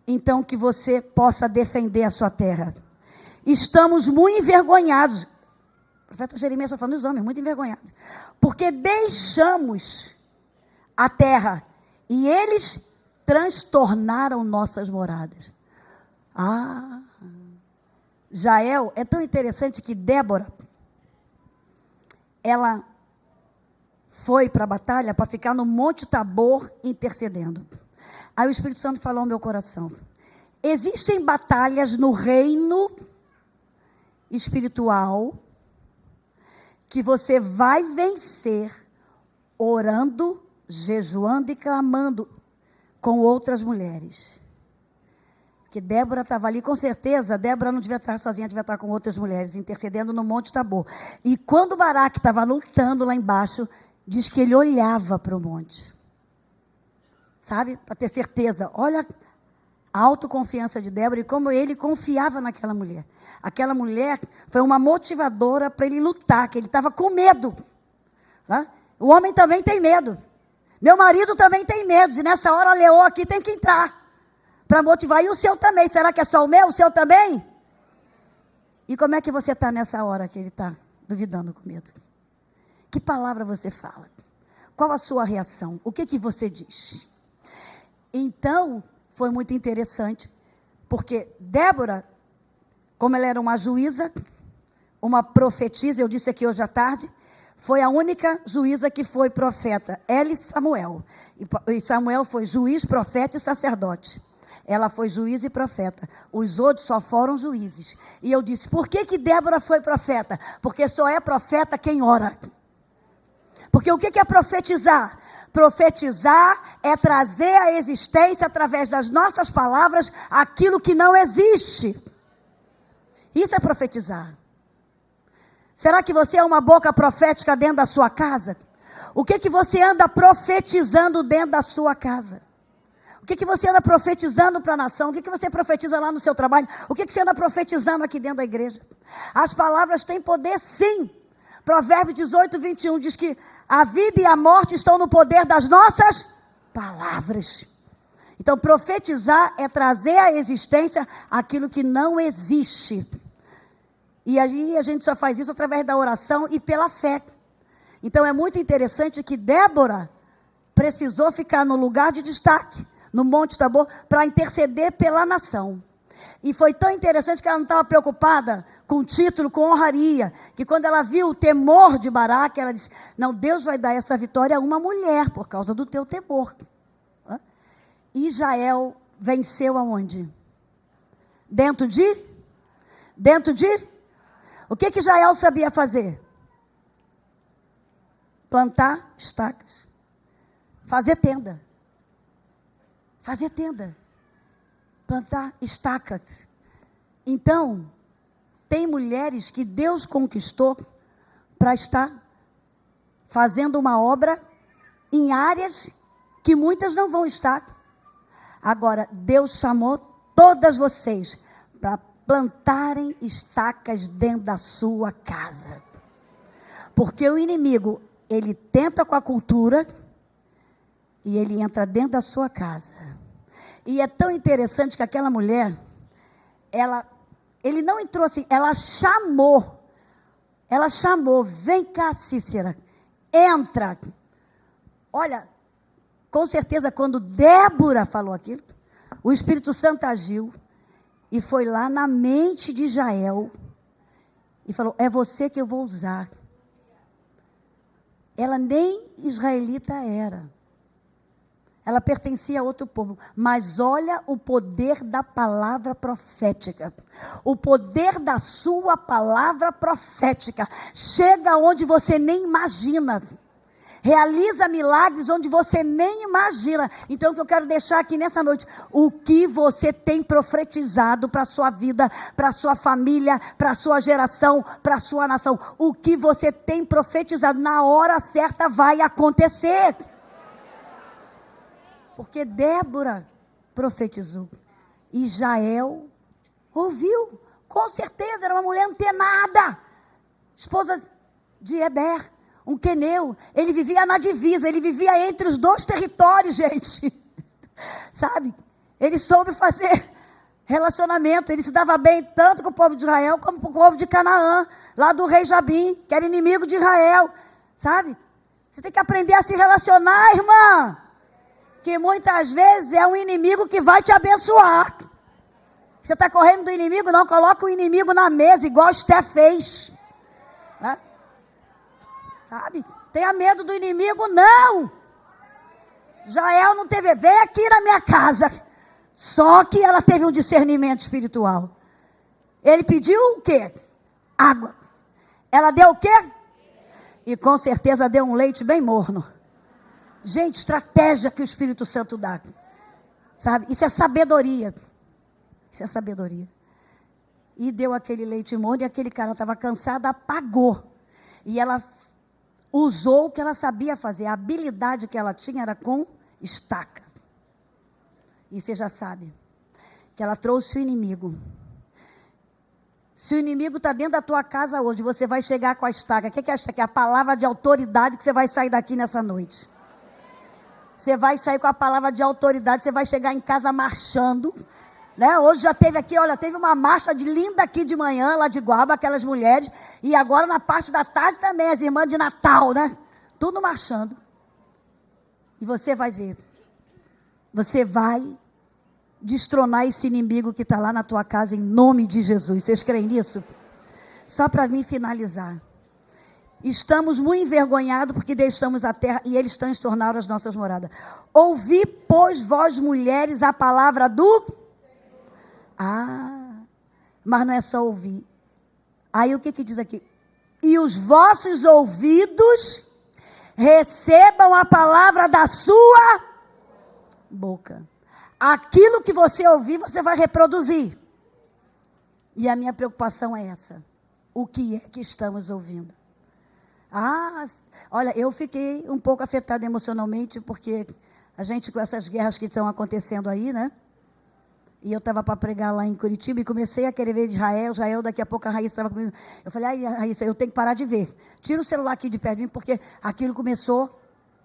Então, que você possa defender a sua terra. Estamos muito envergonhados. O profeta Jeremias está falando dos homens, muito envergonhados. Porque deixamos a terra e eles transtornaram nossas moradas. Jael, é tão interessante que Débora, ela foi para a batalha para ficar no Monte Tabor intercedendo. Aí o Espírito Santo falou ao meu coração, existem batalhas no reino espiritual que você vai vencer orando, jejuando e clamando com outras mulheres. Que Débora estava ali, com certeza, Débora não devia estar sozinha, devia estar com outras mulheres, intercedendo no Monte Tabor. E quando Baraque estava lutando lá embaixo, diz que ele olhava para o monte. Sabe? Para ter certeza. Olha a autoconfiança de Débora e como ele confiava naquela mulher. Aquela mulher foi uma motivadora para ele lutar, que ele estava com medo. Tá? O homem também tem medo. Meu marido também tem medo. E nessa hora a leoa aqui tem que entrar. Para motivar, e o seu também. Será que é só o meu? O seu também? E como é que você está nessa hora que ele está duvidando, com medo? Que palavra você fala? Qual a sua reação? O que você diz? Então, foi muito interessante, porque Débora, como ela era uma juíza, uma profetisa, eu disse aqui hoje à tarde, foi a única juíza que foi profeta, ela e Samuel. E Samuel foi juiz, profeta e sacerdote. Ela foi juiz e profeta. Os outros só foram juízes. E eu disse, por que Débora foi profeta? Porque só é profeta quem ora. Porque o que é profetizar? Profetizar é trazer à existência, através das nossas palavras, aquilo que não existe. Isso é profetizar. Será que você é uma boca profética dentro da sua casa? O que você anda profetizando dentro da sua casa? O que você anda profetizando para a nação? O que você profetiza lá no seu trabalho? O que você anda profetizando aqui dentro da igreja? As palavras têm poder, sim. Provérbios 18, 21 diz que a vida e a morte estão no poder das nossas palavras. Então, profetizar é trazer à existência aquilo que não existe. E aí a gente só faz isso através da oração e pela fé. Então, é muito interessante que Débora precisou ficar no lugar de destaque, no Monte Tabor, para interceder pela nação. E foi tão interessante que ela não estava preocupada com título, com honraria, que quando ela viu o temor de Baraque, ela disse, não, Deus vai dar essa vitória a uma mulher, por causa do teu temor. E Jael venceu aonde? Dentro de? O que Jael sabia fazer? Plantar estacas. Fazer tenda. Plantar estacas. Então, tem mulheres que Deus conquistou para estar fazendo uma obra em áreas que muitas não vão estar. Agora, Deus chamou todas vocês para plantarem estacas dentro da sua casa. Porque o inimigo, ele tenta com a cultura e ele entra dentro da sua casa. E é tão interessante que aquela mulher, ele não entrou assim, ela chamou, vem cá, Cícera, entra. Olha, com certeza, quando Débora falou aquilo, o Espírito Santo agiu e foi lá na mente de Jael e falou, é você que eu vou usar. Ela nem israelita era. Ela pertencia a outro povo. Mas olha o poder da palavra profética. O poder da sua palavra profética. Chega onde você nem imagina. Realiza milagres onde você nem imagina. Então, o que eu quero deixar aqui nessa noite, o que você tem profetizado para a sua vida, para a sua família, para a sua geração, para a sua nação. O que você tem profetizado, na hora certa vai acontecer. Porque Débora profetizou. E Jael ouviu. Com certeza, era uma mulher antenada. Esposa de Heber. Um queneu, ele vivia na divisa, ele vivia entre os dois territórios, gente. Sabe? Ele soube fazer relacionamento, ele se dava bem tanto com o povo de Israel, como com o povo de Canaã, lá do rei Jabim, que era inimigo de Israel. Sabe? Você tem que aprender a se relacionar, irmã. Que muitas vezes é um inimigo que vai te abençoar. Você está correndo do inimigo? Não, coloca o inimigo na mesa, igual Esté fez. Né? Sabe? Tenha medo do inimigo, não. Jael não teve, vem aqui na minha casa. Só que ela teve um discernimento espiritual. Ele pediu o quê? Água. Ela deu o quê? E com certeza deu um leite bem morno. Gente, estratégia que o Espírito Santo dá. Sabe? Isso é sabedoria. Isso é sabedoria. E deu aquele leite morno e aquele cara estava cansado, apagou. E ela usou o que ela sabia fazer. A habilidade que ela tinha era com estaca. E você já sabe que ela trouxe o inimigo. Se o inimigo está dentro da tua casa hoje, você vai chegar com a estaca. O que é a estaca? É a palavra de autoridade que você vai sair daqui nessa noite. Você vai sair com a palavra de autoridade, você vai chegar em casa marchando. Né? Hoje já teve aqui, olha, teve uma marcha linda aqui de manhã, lá de Guaba, aquelas mulheres. E agora na parte da tarde também, as irmãs de Natal, né? Tudo marchando. E você vai ver. Você vai destronar esse inimigo que está lá na tua casa, em nome de Jesus. Vocês creem nisso? Só para mim finalizar. Estamos muito envergonhados porque deixamos a terra e eles transtornaram as nossas moradas. Ouvi, pois, vós mulheres, a palavra do... mas não é só ouvir. Aí o que diz aqui? E os vossos ouvidos recebam a palavra da sua boca. Aquilo que você ouvir, você vai reproduzir. E a minha preocupação é essa. O que é que estamos ouvindo? Olha, eu fiquei um pouco afetada emocionalmente, porque a gente com essas guerras que estão acontecendo aí, né? E eu estava para pregar lá em Curitiba e comecei a querer ver Israel, daqui a pouco a Raíssa estava comigo. Eu falei, Raíssa, eu tenho que parar de ver. Tira o celular aqui de perto de mim, porque aquilo começou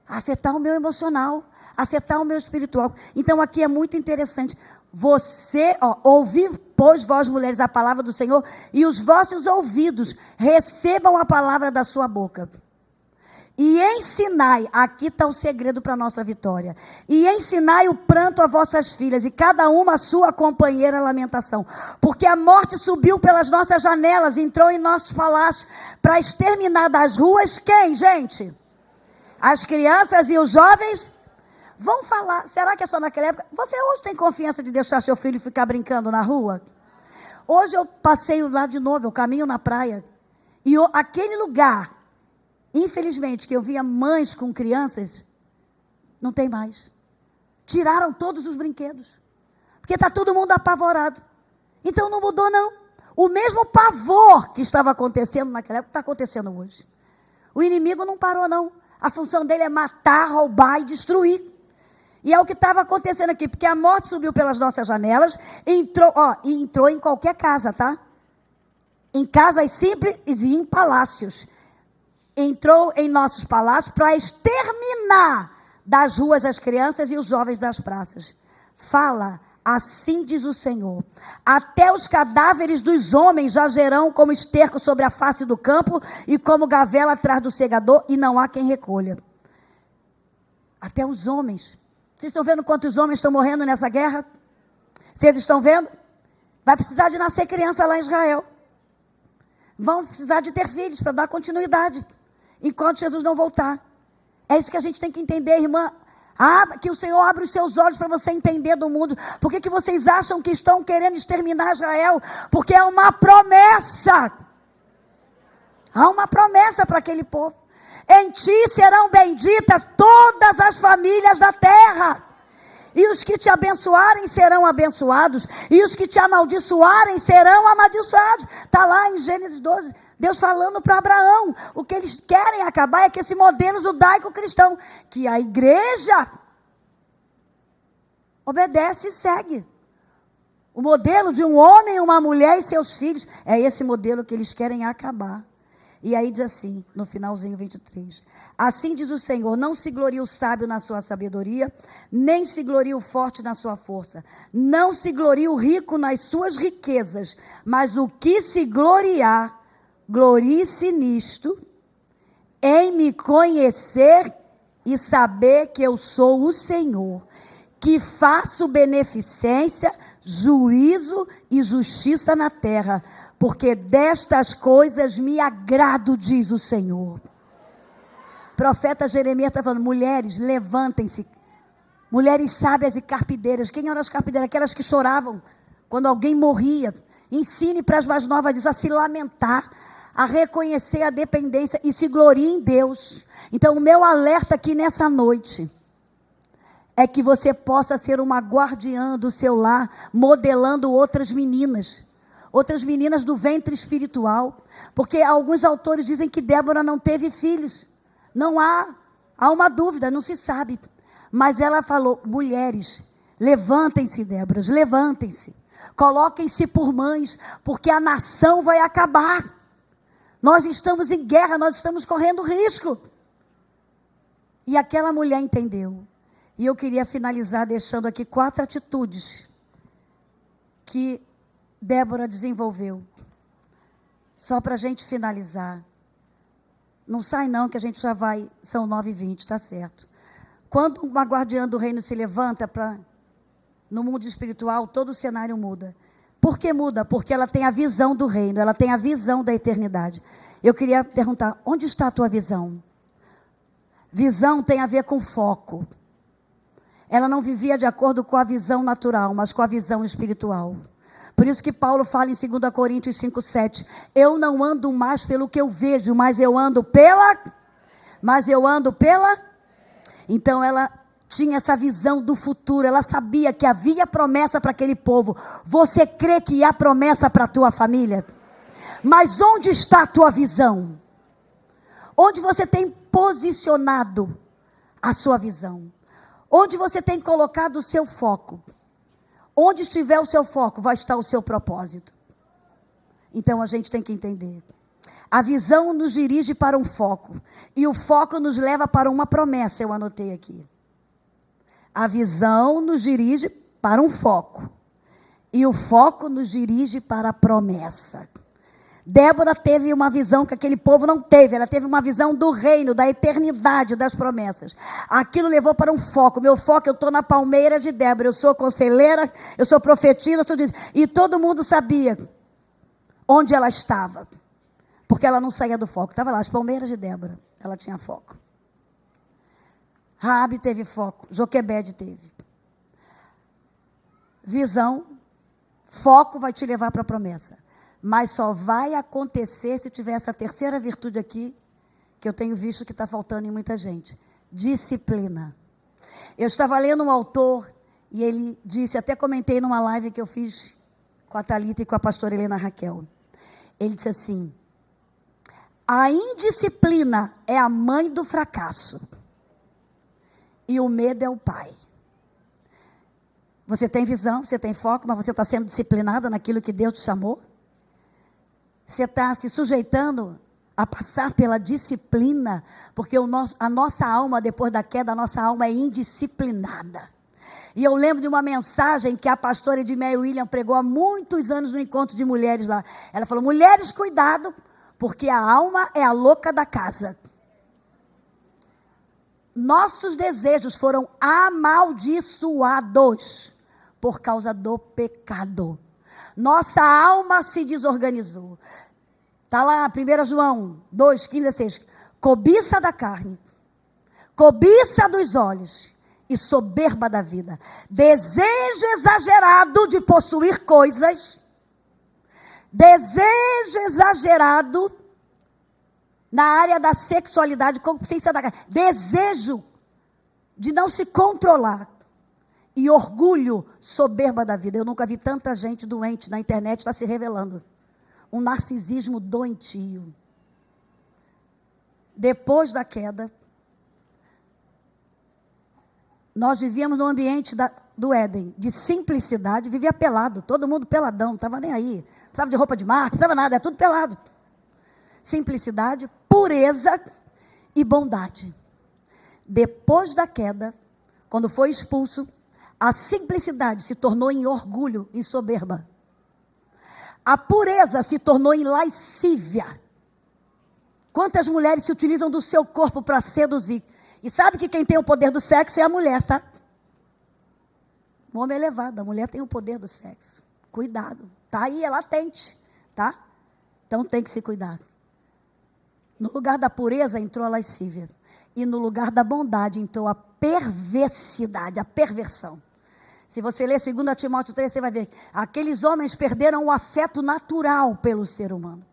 a afetar o meu emocional, afetar o meu espiritual. Então aqui é muito interessante. Você, ouvir, pois, vós mulheres, a palavra do Senhor, e os vossos ouvidos recebam a palavra da sua boca. E ensinai, aqui está o segredo para a nossa vitória. E ensinai o pranto a vossas filhas, e cada uma a sua companheira a lamentação. Porque a morte subiu pelas nossas janelas, entrou em nossos palácios, para exterminar das ruas quem, gente? As crianças e os jovens vão falar. Será que é só naquela época? Você hoje tem confiança de deixar seu filho ficar brincando na rua? Hoje eu passeio lá de novo, eu caminho na praia. E aquele lugar, infelizmente, que eu via mães com crianças, não tem mais. Tiraram todos os brinquedos. Porque está todo mundo apavorado. Então não mudou, não. O mesmo pavor que estava acontecendo naquela época está acontecendo hoje. O inimigo não parou, não. A função dele é matar, roubar e destruir. E é o que estava acontecendo aqui, porque a morte subiu pelas nossas janelas, entrou em qualquer casa, tá? Em casas simples e em palácios. Entrou em nossos palácios para exterminar das ruas as crianças e os jovens das praças. Fala, assim diz o Senhor, até os cadáveres dos homens jagerão como esterco sobre a face do campo e como gavela atrás do segador, e não há quem recolha. Até os homens. Vocês estão vendo quantos homens estão morrendo nessa guerra? Vocês estão vendo? Vai precisar de nascer criança lá em Israel. Vão precisar de ter filhos para dar continuidade, enquanto Jesus não voltar. É isso que a gente tem que entender, irmã. Que o Senhor abra os seus olhos para você entender do mundo. Por que vocês acham que estão querendo exterminar Israel? Porque é uma promessa. Há uma promessa para aquele povo. Em ti serão benditas todas as famílias da terra. E os que te abençoarem serão abençoados. E os que te amaldiçoarem serão amaldiçoados. Está lá em Gênesis 12. Deus falando para Abraão. O que eles querem acabar é que esse modelo judaico-cristão, que a igreja obedece e segue. O modelo de um homem, uma mulher e seus filhos, é esse modelo que eles querem acabar. E aí diz assim, no finalzinho 23. Assim diz o Senhor, não se glorie o sábio na sua sabedoria, nem se glorie o forte na sua força. Não se glorie o rico nas suas riquezas, mas o que se gloriar, glorie-se nisto, em me conhecer e saber que eu sou o Senhor, que faço beneficência, juízo e justiça na terra, porque destas coisas me agrado, diz o Senhor. O profeta Jeremias está falando, mulheres, levantem-se, mulheres sábias e carpideiras. Quem eram as carpideiras? Aquelas que choravam quando alguém morria. Ensine para as mais novas disso, a se lamentar, a reconhecer a dependência e se glorie em Deus. Então o meu alerta aqui nessa noite é que você possa ser uma guardiã do seu lar, modelando outras meninas do ventre espiritual, porque alguns autores dizem que Débora não teve filhos. Não há uma dúvida, não se sabe. Mas ela falou, mulheres, levantem-se, Débora, levantem-se. Coloquem-se por mães, porque a nação vai acabar. Nós estamos em guerra, nós estamos correndo risco. E aquela mulher entendeu. E eu queria finalizar deixando aqui 4 atitudes que Débora desenvolveu. Só para a gente finalizar. Não sai não, que a gente já vai, são 9h20, está certo. Quando uma guardiã do reino se levanta no mundo espiritual, todo o cenário muda. Por que muda? Porque ela tem a visão do reino, ela tem a visão da eternidade. Eu queria perguntar, onde está a tua visão? Visão tem a ver com foco. Ela não vivia de acordo com a visão natural, mas com a visão espiritual. Por isso que Paulo fala em 2 Coríntios 5:7, eu não ando mais pelo que eu vejo, mas eu ando pela... Então ela tinha essa visão do futuro, ela sabia que havia promessa para aquele povo. Você crê que há promessa para a tua família? Mas onde está a tua visão? Onde você tem posicionado a sua visão? Onde você tem colocado o seu foco? Onde estiver o seu foco, vai estar o seu propósito. Então a gente tem que entender. A visão nos dirige para um foco. E o foco nos leva para uma promessa, eu anotei aqui. A visão nos dirige para um foco. E o foco nos dirige para a promessa. Débora teve uma visão que aquele povo não teve. Ela teve uma visão do reino, da eternidade, das promessas. Aquilo levou para um foco. Meu foco, eu estou na palmeira de Débora. Eu sou conselheira, eu sou profetisa. E todo mundo sabia onde ela estava. Porque ela não saía do foco. Estava lá, as palmeiras de Débora. Ela tinha foco. Raabe teve foco. Joquebede teve. Visão, foco vai te levar para a promessa. Mas só vai acontecer se tiver essa terceira virtude aqui, que eu tenho visto que está faltando em muita gente. Disciplina. Eu estava lendo um autor, e ele disse, até comentei numa live que eu fiz com a Thalita e com a pastora Helena Raquel. Ele disse assim, a indisciplina é a mãe do fracasso. E o medo é o pai. Você tem visão, você tem foco, mas você está sendo disciplinada naquilo que Deus te chamou? Você está se sujeitando a passar pela disciplina, porque a nossa alma, depois da queda, a nossa alma é indisciplinada. E eu lembro de uma mensagem que a pastora Edmeia William pregou há muitos anos no encontro de mulheres lá. Ela falou, mulheres, cuidado, porque a alma é a louca da casa. Nossos desejos foram amaldiçoados por causa do pecado. Nossa alma se desorganizou. Está lá, 1 João 2, 15 a 6. Cobiça da carne, cobiça dos olhos e soberba da vida. Desejo exagerado de possuir coisas. Desejo exagerado na área da sexualidade, consciência da carne. Desejo de não se controlar. E orgulho, soberba da vida. Eu nunca vi tanta gente doente na internet, está se revelando. Um narcisismo doentio. Depois da queda, nós vivíamos num ambiente do Éden, de simplicidade, vivia pelado, todo mundo peladão, não estava nem aí. Não precisava de roupa de marca, não precisava nada, é tudo pelado. Simplicidade, pureza e bondade. Depois da queda, quando foi expulso, a simplicidade se tornou em orgulho, em soberba. A pureza se tornou em lascívia. Quantas mulheres se utilizam do seu corpo para seduzir? E sabe que quem tem o poder do sexo é a mulher, tá? O homem é elevado, a mulher tem o poder do sexo. Cuidado, tá aí, é latente, tá? Então tem que se cuidar. No lugar da pureza entrou a lascívia. E no lugar da bondade entrou a perversidade, a perversão. Se você ler 2 Timóteo 3, você vai ver. Aqueles homens perderam o afeto natural pelo ser humano.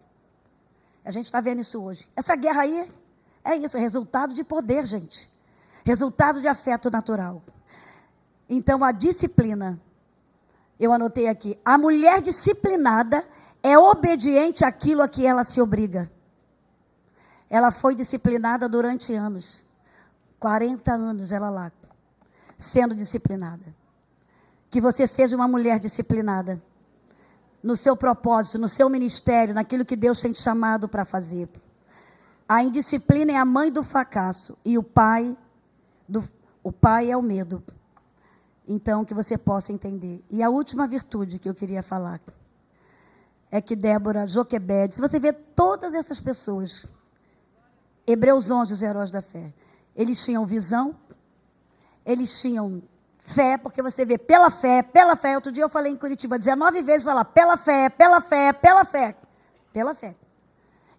A gente está vendo isso hoje. Essa guerra aí é isso, é resultado de poder, gente. Resultado de afeto natural. Então, a disciplina, eu anotei aqui. A mulher disciplinada é obediente àquilo a que ela se obriga. Ela foi disciplinada durante anos. 40 anos ela lá, sendo disciplinada. Que você seja uma mulher disciplinada. No seu propósito, no seu ministério, naquilo que Deus tem te chamado para fazer. A indisciplina é a mãe do fracasso. E o pai é o medo. Então, que você possa entender. E a última virtude que eu queria falar é que Débora, Joquebede, se você vê todas essas pessoas, Hebreus 11, os heróis da fé, eles tinham visão, eles tinham fé, porque você vê pela fé. Outro dia eu falei em Curitiba, 19 vezes lá, pela fé.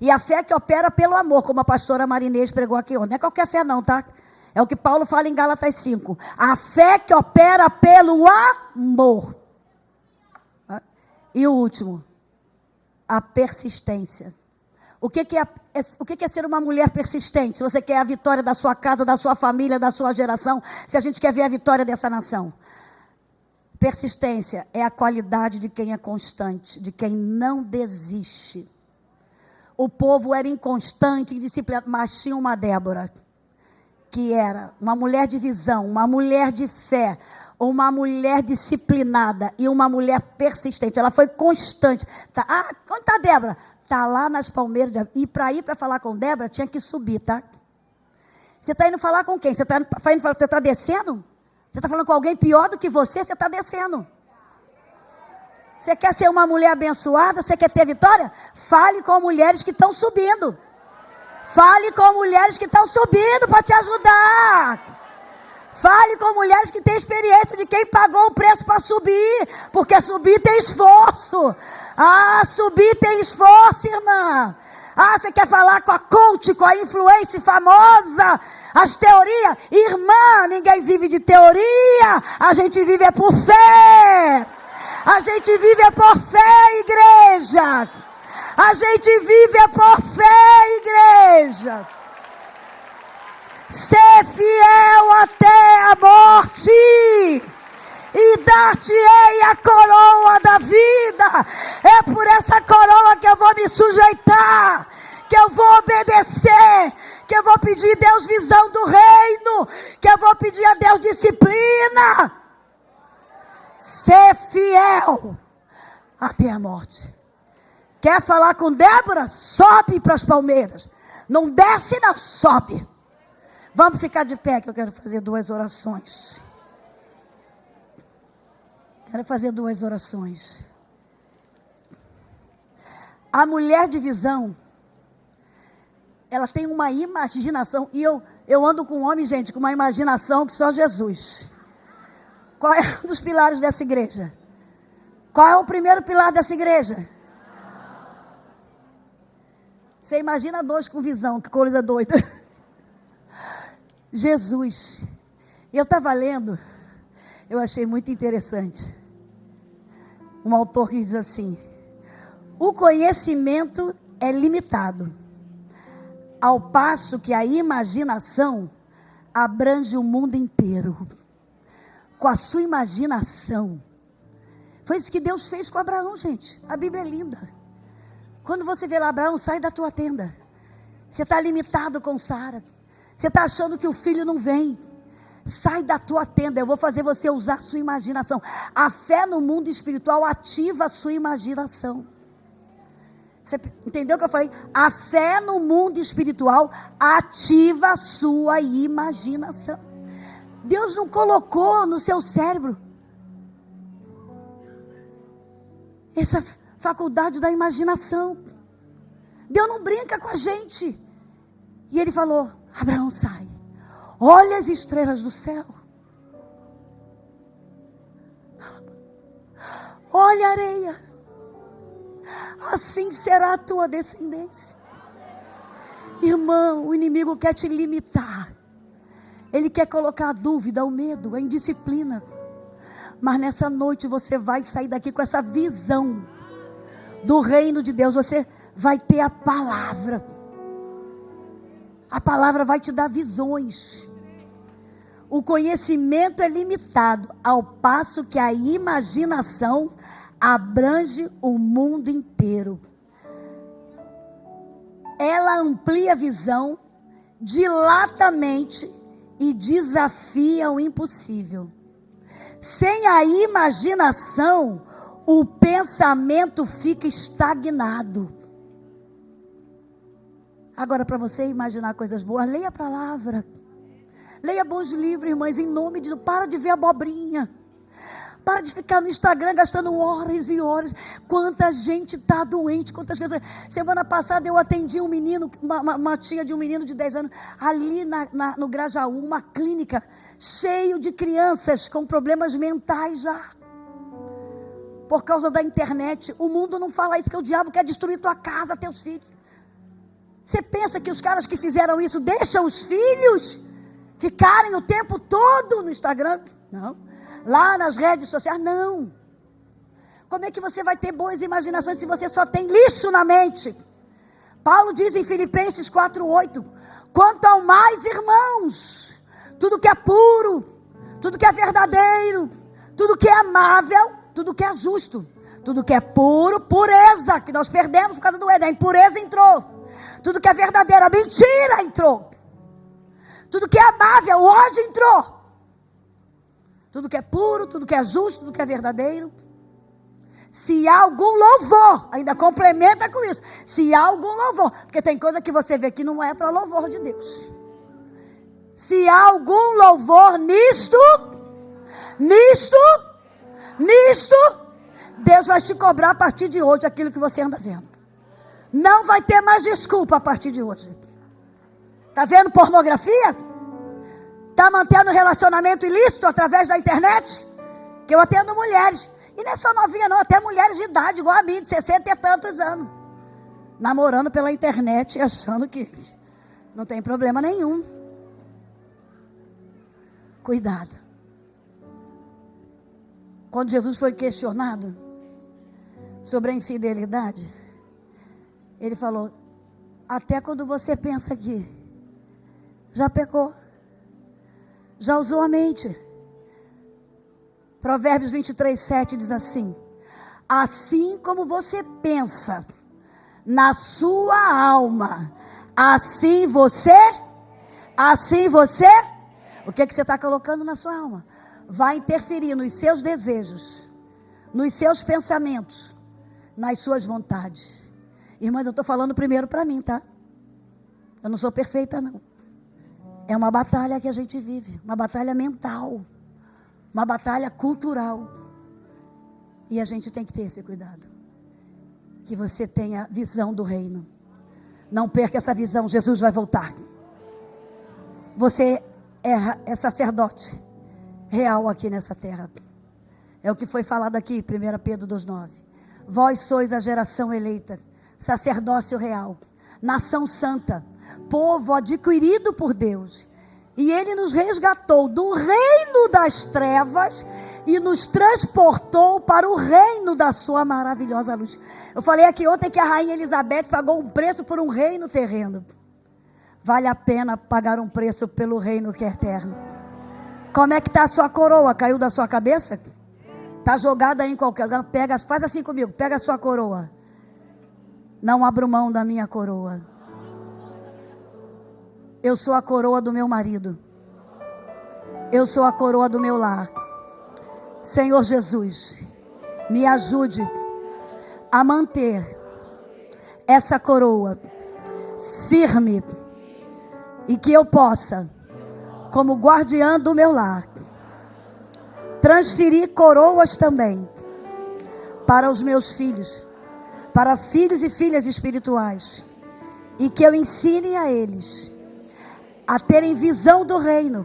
E a fé que opera pelo amor, como a pastora Marinês pregou aqui ontem. Não é qualquer fé não, tá? É o que Paulo fala em Gálatas 5. A fé que opera pelo amor. E o último, a persistência. O que é ser uma mulher persistente? Se você quer a vitória da sua casa, da sua família, da sua geração, se a gente quer ver a vitória dessa nação. Persistência é a qualidade de quem é constante, de quem não desiste. O povo era inconstante, indisciplinado, mas tinha uma Débora, que era uma mulher de visão, uma mulher de fé, uma mulher disciplinada e uma mulher persistente. Ela foi constante. Onde está a Débora? Está lá nas palmeiras. E para ir para falar com Débora, tinha que subir, tá? Você está indo falar com quem? Você está descendo? Você está falando com alguém pior do que você está descendo. Você quer ser uma mulher abençoada? Você quer ter vitória? Fale com mulheres que estão subindo. Fale com mulheres que estão subindo para te ajudar. Fale com mulheres que têm experiência de quem pagou o preço para subir. Porque subir tem esforço. Ah, subir tem esforço, irmã. Ah, você quer falar com a coach, com a influência famosa, as teorias? Irmã, ninguém vive de teoria. A gente vive é por fé. A gente vive é por fé, igreja. A gente vive é por fé, igreja. Ser fiel até a morte, e dar-te-ei a coroa da vida. É por essa coroa que eu vou me sujeitar, que eu vou obedecer, que eu vou pedir a Deus visão do reino, que eu vou pedir a Deus disciplina. Ser fiel até a morte. Quer falar com Débora? Sobe para as palmeiras. Não desce não, sobe. Vamos ficar de pé que eu quero fazer 2 orações. Quero fazer 2 orações. A mulher de visão, ela tem uma imaginação. E eu ando com um homem, gente, com uma imaginação que só Jesus. Qual é um dos pilares dessa igreja? Qual é o primeiro pilar dessa igreja? Você imagina 2 com visão, que coisa doida. Jesus. Eu estava lendo, eu achei muito interessante. Um autor que diz assim: o conhecimento é limitado, ao passo que a imaginação abrange o mundo inteiro. Com a sua imaginação. Foi isso que Deus fez com Abraão, gente. A Bíblia é linda. Quando você vê lá, Abraão, sai da tua tenda. Você está limitado com Sara. Você está achando que o filho não vem. Sai da tua tenda. Eu vou fazer você usar a sua imaginação. A fé no mundo espiritual ativa a sua imaginação. Você entendeu o que eu falei? A fé no mundo espiritual ativa a sua imaginação. Deus não colocou no seu cérebro essa faculdade da imaginação. Deus não brinca com a gente. E ele falou: Abraão, sai. Olha as estrelas do céu. Olha a areia. Assim será a tua descendência. Irmão, o inimigo quer te limitar. Ele quer colocar a dúvida, o medo, a indisciplina. Mas nessa noite você vai sair daqui com essa visão do reino de Deus. Você vai ter a palavra. A palavra vai te dar visões. O conhecimento é limitado, ao passo que a imaginação abrange o mundo inteiro. Ela amplia a visão, dilata a mente e desafia o impossível. Sem a imaginação, o pensamento fica estagnado. Agora, para você imaginar coisas boas, leia a palavra. Leia bons livros, irmãs, em nome de Deus. Para de ver abobrinha. Para de ficar no Instagram gastando horas e horas. Quanta gente está doente, quantas coisas. Semana passada eu atendi um menino, uma tia de um menino de 10 anos, ali no Grajaú, uma clínica, cheio de crianças com problemas mentais já. Por causa da internet. O mundo não fala isso, porque o diabo quer destruir tua casa, teus filhos. Você pensa que os caras que fizeram isso deixam os filhos ficarem o tempo todo no Instagram? Não. Lá nas redes sociais? Não. Como é que você vai ter boas imaginações se você só tem lixo na mente? Paulo diz em Filipenses 4:8: quanto ao mais, irmãos, tudo que é puro, tudo que é verdadeiro, tudo que é amável, tudo que é justo, tudo que é puro, pureza, que nós perdemos por causa do Éden, a impureza entrou. Tudo que é verdadeiro, a mentira entrou. Tudo que é amável, o ódio entrou. Tudo que é puro, tudo que é justo, tudo que é verdadeiro. Se há algum louvor, ainda complementa com isso. Se há algum louvor, porque tem coisa que você vê que não é para louvor de Deus. Se há algum louvor nisto, Deus vai te cobrar a partir de hoje aquilo que você anda vendo. Não vai ter mais desculpa a partir de hoje. Está vendo pornografia? Está mantendo relacionamento ilícito através da internet? Que eu atendo mulheres. E não é só novinha não, até mulheres de idade, igual a mim, de 60 e tantos anos. Namorando pela internet e achando que não tem problema nenhum. Cuidado. Quando Jesus foi questionado sobre a infidelidade, ele falou, até quando você pensa que já pecou, já usou a mente. Provérbios 23:7 diz assim, assim como você pensa na sua alma, assim você, o que você está colocando na sua alma? Vai interferir nos seus desejos, nos seus pensamentos, nas suas vontades. Irmãs, eu estou falando primeiro para mim, tá? Eu não sou perfeita, não. É uma batalha que a gente vive, uma batalha mental, uma batalha cultural. E a gente tem que ter esse cuidado. Que você tenha visão do reino. Não perca essa visão, Jesus vai voltar. Você é sacerdote real aqui nessa terra. É o que foi falado aqui, 1 Pedro 2:9. Vós sois a geração eleita, sacerdócio real, nação santa, povo adquirido por Deus. E Ele nos resgatou do reino das trevas e nos transportou para o reino da sua maravilhosa luz. Eu falei aqui ontem que a rainha Elizabeth pagou um preço por um reino terreno. Vale a pena pagar um preço pelo reino que é eterno. Como é que está a sua coroa? Caiu da sua cabeça? Está jogada aí em qualquer lugar. Pega, faz assim comigo, pega a sua coroa. Não abro mão da minha coroa. Eu sou a coroa do meu marido. Eu sou a coroa do meu lar. Senhor Jesus, me ajude a manter essa coroa firme e que eu possa, como guardiã do meu lar, transferir coroas também para os meus filhos, para filhos e filhas espirituais, e que eu ensine a eles a terem visão do reino,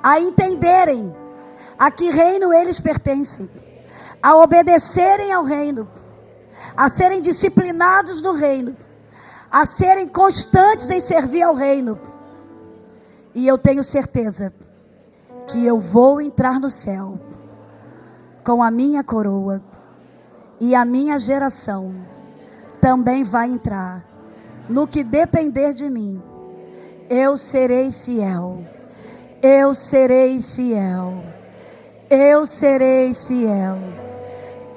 a entenderem a que reino eles pertencem, a obedecerem ao reino, a serem disciplinados no reino, a serem constantes em servir ao reino. E eu tenho certeza que eu vou entrar no céu com a minha coroa, e a minha geração também vai entrar. No que depender de mim, eu serei fiel. Eu serei fiel. Eu serei fiel.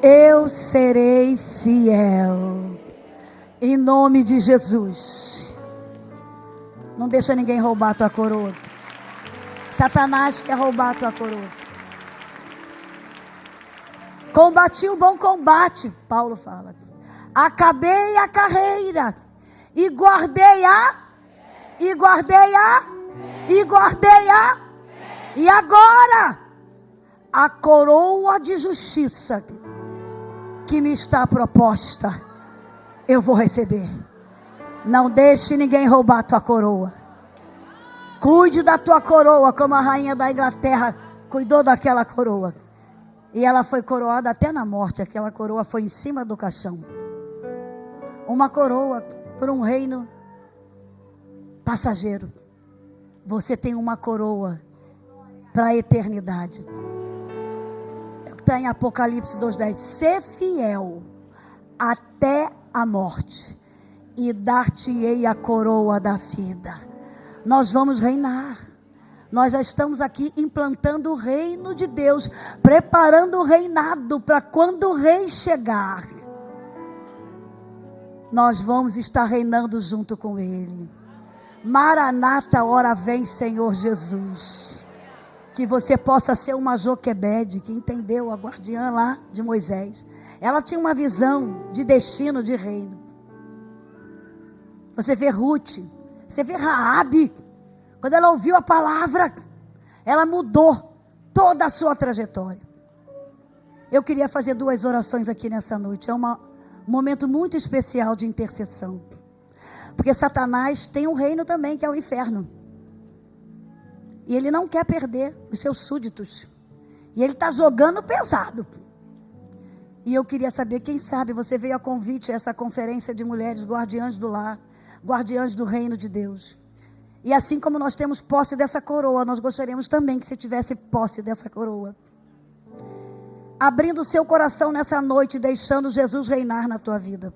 Eu serei fiel. Em nome de Jesus. Não deixa ninguém roubar a tua coroa. Satanás quer roubar a tua coroa. Combati o bom combate, Paulo fala. Acabei a carreira. E guardei e agora a coroa de justiça que me está proposta, eu vou receber. Não deixe ninguém roubar a tua coroa. Cuide da tua coroa como a rainha da Inglaterra cuidou daquela coroa. E ela foi coroada até na morte. Aquela coroa foi em cima do caixão. Uma coroa por um reino passageiro. Você tem uma coroa para a eternidade. Está em Apocalipse 2:10. Ser fiel até a morte, e dar-te-ei a coroa da vida. Nós vamos reinar. Nós já estamos aqui implantando o reino de Deus, preparando o reinado para quando o rei chegar, nós vamos estar reinando junto com ele. Maranata, ora vem, Senhor Jesus. Que você possa ser uma Joquebede, que entendeu, a guardiã lá de Moisés. Ela tinha uma visão de destino de reino. Você vê Ruth, você vê Raabe. Quando ela ouviu a palavra, ela mudou toda a sua trajetória. Eu queria fazer 2 orações aqui nessa noite. É um momento muito especial de intercessão. Porque Satanás tem um reino também, que é o inferno. E ele não quer perder os seus súditos. E ele está jogando pesado. E eu queria saber, quem sabe você veio a convite a essa conferência de mulheres guardiãs do lar, guardiãs do reino de Deus. E assim como nós temos posse dessa coroa, nós gostaríamos também que você tivesse posse dessa coroa. Abrindo o seu coração nessa noite, deixando Jesus reinar na tua vida.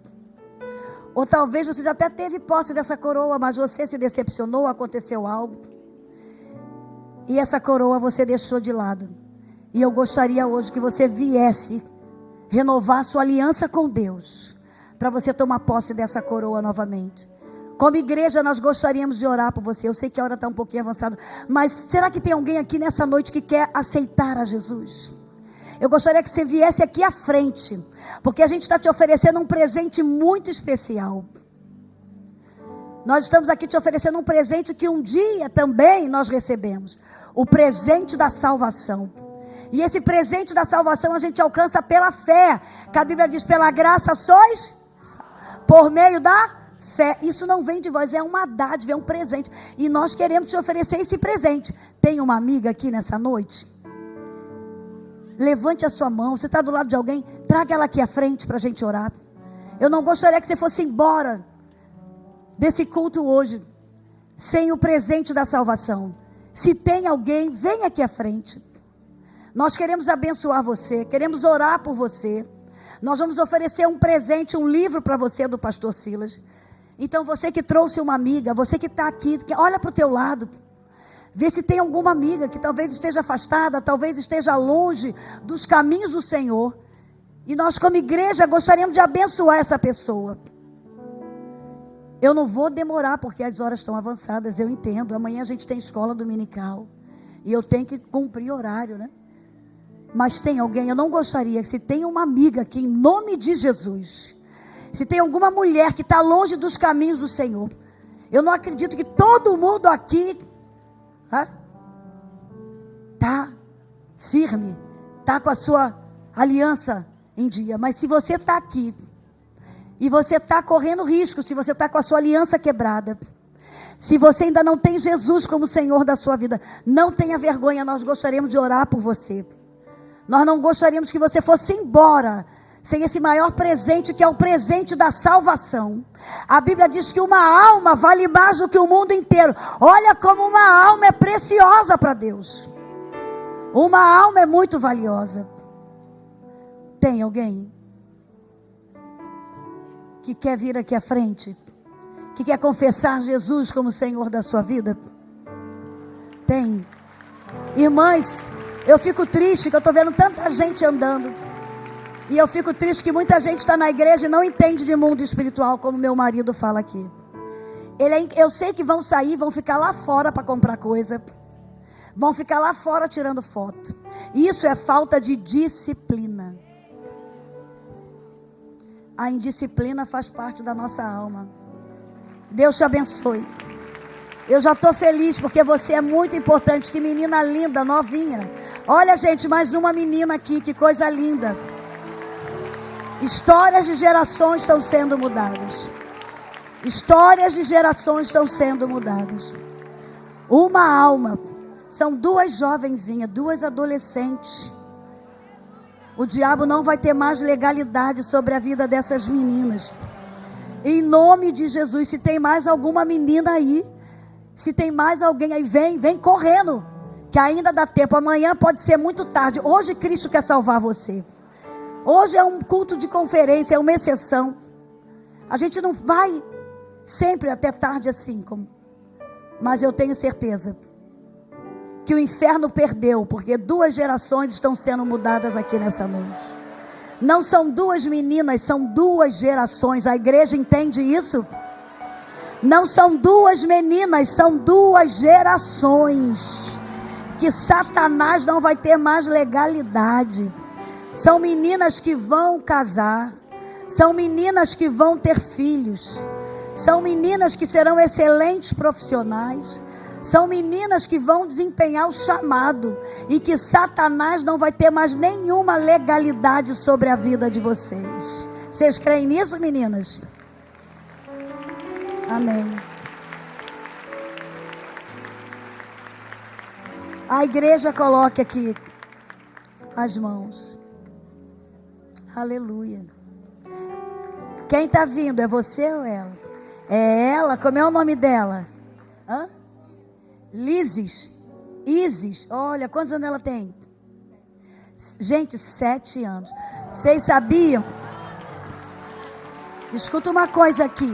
Ou talvez você já até teve posse dessa coroa, mas você se decepcionou, aconteceu algo. E essa coroa você deixou de lado. E eu gostaria hoje que você viesse renovar sua aliança com Deus, para você tomar posse dessa coroa novamente. Como igreja, nós gostaríamos de orar por você. Eu sei que a hora está um pouquinho avançada, mas será que tem alguém aqui nessa noite que quer aceitar a Jesus? Eu gostaria que você viesse aqui à frente, porque a gente está te oferecendo um presente muito especial. Nós estamos aqui te oferecendo um presente que um dia também nós recebemos. O presente da salvação. E esse presente da salvação a gente alcança pela fé. Que a Bíblia diz, pela graça sois, por meio da fé. Isso não vem de vós, é uma dádiva, é um presente. E nós queremos te oferecer esse presente. Tem uma amiga aqui nessa noite? Levante a sua mão. Você está do lado de alguém? Traga ela aqui à frente para a gente orar. Eu não gostaria que você fosse embora desse culto hoje sem o presente da salvação. Se tem alguém, vem aqui à frente. Nós queremos abençoar você, queremos orar por você. Nós vamos oferecer um presente, um livro para você do pastor Silas. Então você que trouxe uma amiga, você que está aqui, olha para o teu lado. Vê se tem alguma amiga que talvez esteja afastada, talvez esteja longe dos caminhos do Senhor. E nós como igreja gostaríamos de abençoar essa pessoa. Eu não vou demorar porque as horas estão avançadas, eu entendo. Amanhã a gente tem escola dominical. E eu tenho que cumprir horário, né? Mas tem alguém, eu não gostaria que se tem uma amiga aqui, em nome de Jesus, se tem alguma mulher que está longe dos caminhos do Senhor, eu não acredito que todo mundo aqui está firme, está com a sua aliança em dia. Mas se você está aqui, e você está correndo risco, se você está com a sua aliança quebrada, se você ainda não tem Jesus como Senhor da sua vida, não tenha vergonha, nós gostaríamos de orar por você. Nós não gostaríamos que você fosse embora sem esse maior presente, que é o presente da salvação. A Bíblia diz que uma alma vale mais do que o mundo inteiro. Olha como uma alma é preciosa para Deus. Uma alma é muito valiosa. Tem alguém que quer vir aqui à frente? Que quer confessar Jesus como Senhor da sua vida? Tem. Irmãs, eu fico triste que eu estou vendo tanta gente andando. E eu fico triste que muita gente está na igreja e não entende de mundo espiritual, como meu marido fala aqui. Eu sei que vão sair, vão ficar lá fora para comprar coisa. Vão ficar lá fora tirando foto. Isso é falta de disciplina. A indisciplina faz parte da nossa alma. Deus te abençoe. Eu já estou feliz porque você é muito importante. Que menina linda, novinha. Olha, gente, mais uma menina aqui, que coisa linda. Histórias de gerações estão sendo mudadas. Histórias de gerações estão sendo mudadas. Uma alma. São 2 jovenzinhas, 2 adolescentes. O diabo não vai ter mais legalidade sobre a vida dessas meninas. Em nome de Jesus, se tem mais alguma menina aí, se tem mais alguém aí, vem correndo. Que ainda dá tempo, amanhã pode ser muito tarde. Hoje Cristo quer salvar você. Hoje é um culto de conferência, é uma exceção. A gente não vai sempre até tarde assim, mas eu tenho certeza que o inferno perdeu, porque 2 gerações estão sendo mudadas aqui nessa noite. Não são 2 meninas, são 2 gerações. A igreja entende isso? Não são 2 meninas, são 2 gerações. Que Satanás não vai ter mais legalidade. São meninas que vão casar. São meninas que vão ter filhos. São meninas que serão excelentes profissionais. São meninas que vão desempenhar o chamado e que Satanás não vai ter mais nenhuma legalidade sobre a vida de vocês. Vocês creem nisso, meninas? Amém. A igreja coloque aqui as mãos. Aleluia. Quem está vindo? É você ou ela? É ela? Como é o nome dela? Hã? Isis. Olha, quantos anos ela tem? Gente, 7 anos. Vocês sabiam? Escuta uma coisa aqui.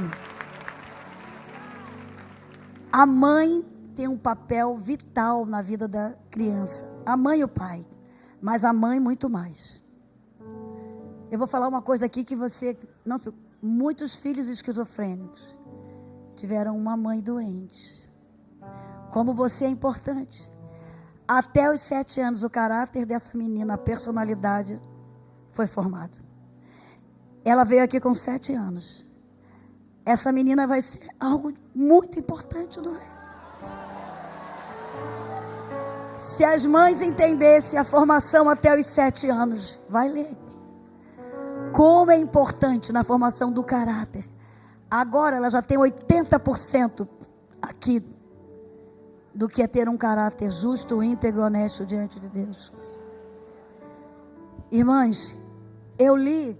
A mãe tem um papel vital na vida da criança. A mãe e o pai. Mas a mãe muito mais. Eu vou falar uma coisa aqui que você... não, muitos filhos esquizofrênicos tiveram uma mãe doente. Como você é importante. Até os 7 anos, o caráter dessa menina, a personalidade foi formado. Ela veio aqui com 7 anos. Essa menina vai ser algo muito importante no reino. Se as mães entendessem a formação até os 7 anos, vai ler. Como é importante na formação do caráter. Agora ela já tem 80% aqui do que é ter um caráter justo, íntegro, honesto diante de Deus. Irmãs, eu li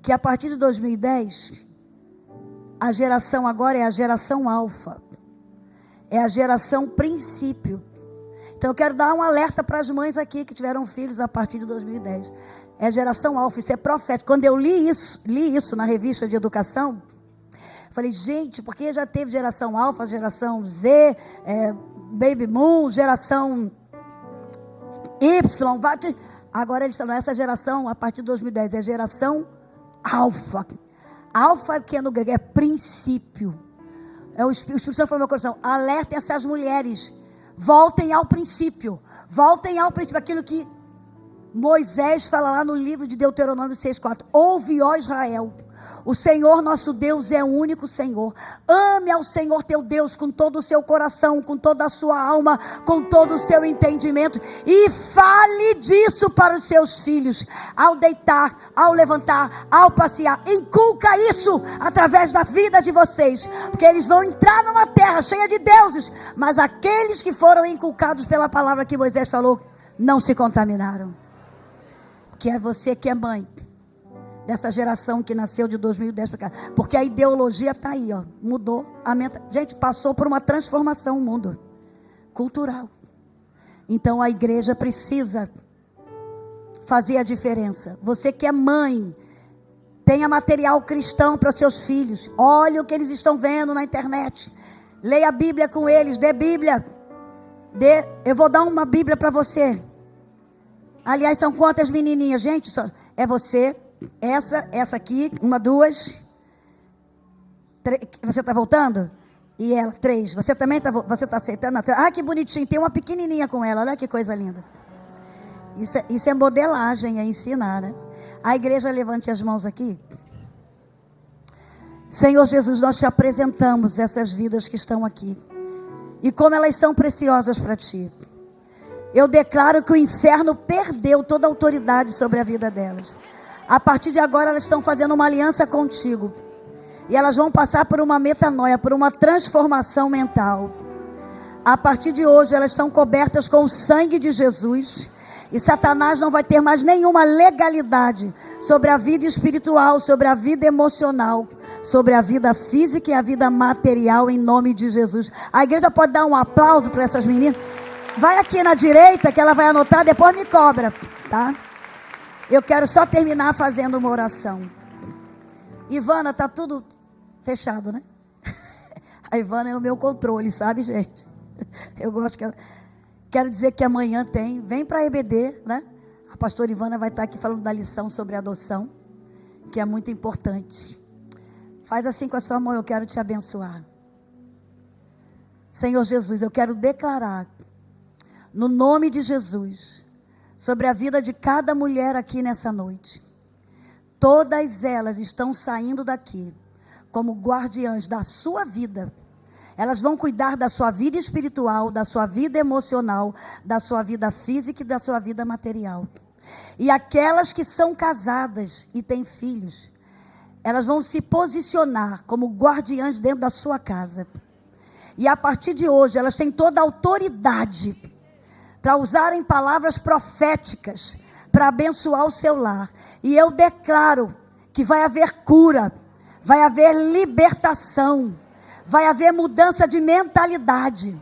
que a partir de 2010, a geração agora é a geração alfa. É a geração princípio. Então eu quero dar um alerta para as mães aqui que tiveram filhos a partir de 2010. É a geração alfa, isso é profético. Quando eu li isso na revista de educação, falei, gente, porque já teve geração alfa, geração Z, Baby Moon, geração Y, agora eles falam, essa geração, a partir de 2010, é geração alfa. Alfa, que é no grego, é princípio. O Espírito Santo falou no meu coração, alertem essas mulheres, voltem ao princípio, aquilo que Moisés fala lá no livro de Deuteronômio 6,4, ouve, ó Israel, o Senhor nosso Deus é o único Senhor. Ame ao Senhor teu Deus com todo o seu coração, com toda a sua alma, com todo o seu entendimento. E fale disso para os seus filhos. Ao deitar, ao levantar, ao passear. Inculca isso através da vida de vocês. Porque eles vão entrar numa terra cheia de deuses. Mas aqueles que foram inculcados pela palavra que Moisés falou, não se contaminaram. Que é você que é mãe dessa geração que nasceu de 2010 para cá. Porque a ideologia está aí, ó, mudou. Gente, passou por uma transformação o mundo cultural. Então a igreja precisa fazer a diferença. Você que é mãe, tenha material cristão para os seus filhos. Olhe o que eles estão vendo na internet. Leia a Bíblia com eles, dê Bíblia. Eu vou dar uma Bíblia para você. Aliás, são quantas menininhas, gente? É você... Essa aqui, 1, 2, 3, você está voltando? E ela, 3, você também está aceitando? Ah, que bonitinho, tem uma pequenininha com ela, olha que coisa linda. Isso é modelagem, é ensinar, né? A igreja, levante as mãos aqui. Senhor Jesus, nós te apresentamos essas vidas que estão aqui. E como elas são preciosas para ti. Eu declaro que o inferno perdeu toda a autoridade sobre a vida delas. A partir de agora elas estão fazendo uma aliança contigo. E elas vão passar por uma metanoia, por uma transformação mental. A partir de hoje elas estão cobertas com o sangue de Jesus. E Satanás não vai ter mais nenhuma legalidade sobre a vida espiritual, sobre a vida emocional, sobre a vida física e a vida material, em nome de Jesus. A igreja pode dar um aplauso para essas meninas? Vai aqui na direita que ela vai anotar, depois me cobra, tá? Eu quero só terminar fazendo uma oração. Ivana, está tudo fechado, né? A Ivana é o meu controle, sabe, gente? Eu gosto que ela... Quero dizer que amanhã vem para a EBD, né? A pastora Ivana vai estar aqui falando da lição sobre adoção, que é muito importante. Faz assim com a sua mão, eu quero te abençoar. Senhor Jesus, eu quero declarar, no nome de Jesus, sobre a vida de cada mulher aqui nessa noite. Todas elas estão saindo daqui como guardiãs da sua vida. Elas vão cuidar da sua vida espiritual, da sua vida emocional, da sua vida física e da sua vida material. E aquelas que são casadas e têm filhos, elas vão se posicionar como guardiãs dentro da sua casa. E a partir de hoje, elas têm toda a autoridade para usarem palavras proféticas para abençoar o seu lar. E eu declaro que vai haver cura, vai haver libertação, vai haver mudança de mentalidade,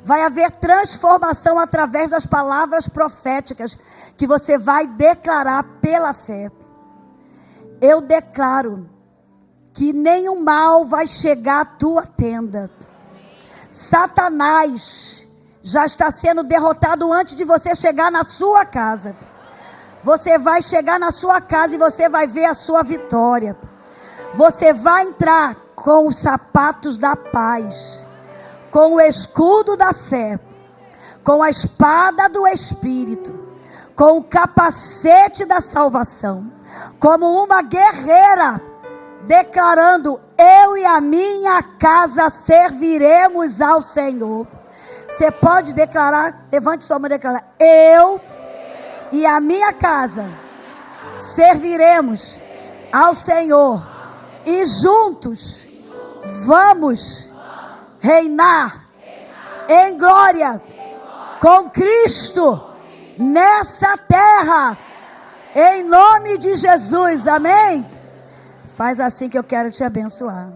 vai haver transformação através das palavras proféticas que você vai declarar pela fé. Eu declaro que nenhum mal vai chegar à tua tenda. Satanás já está sendo derrotado antes de você chegar na sua casa. Você vai chegar na sua casa e você vai ver a sua vitória. Você vai entrar com os sapatos da paz, com o escudo da fé, com a espada do Espírito, com o capacete da salvação, como uma guerreira, declarando: eu e a minha casa serviremos ao Senhor. Você pode declarar, levante sua mão e declarar: eu e a minha casa serviremos ao Senhor, e juntos vamos reinar em glória com Cristo nessa terra, em nome de Jesus, amém? Faz assim que eu quero te abençoar.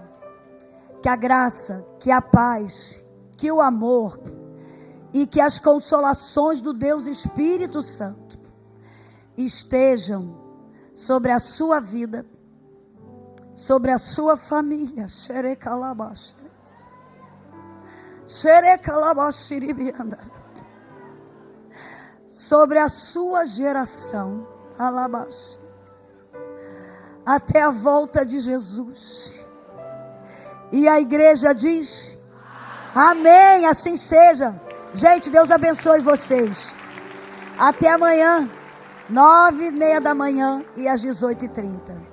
Que a graça, que a paz, que o amor e que as consolações do Deus Espírito Santo estejam sobre a sua vida, sobre a sua família, sobre a sua geração, até a volta de Jesus. E a igreja diz: amém, assim seja. Gente, Deus abençoe vocês. Até amanhã, 9:30 da manhã e às 18h30.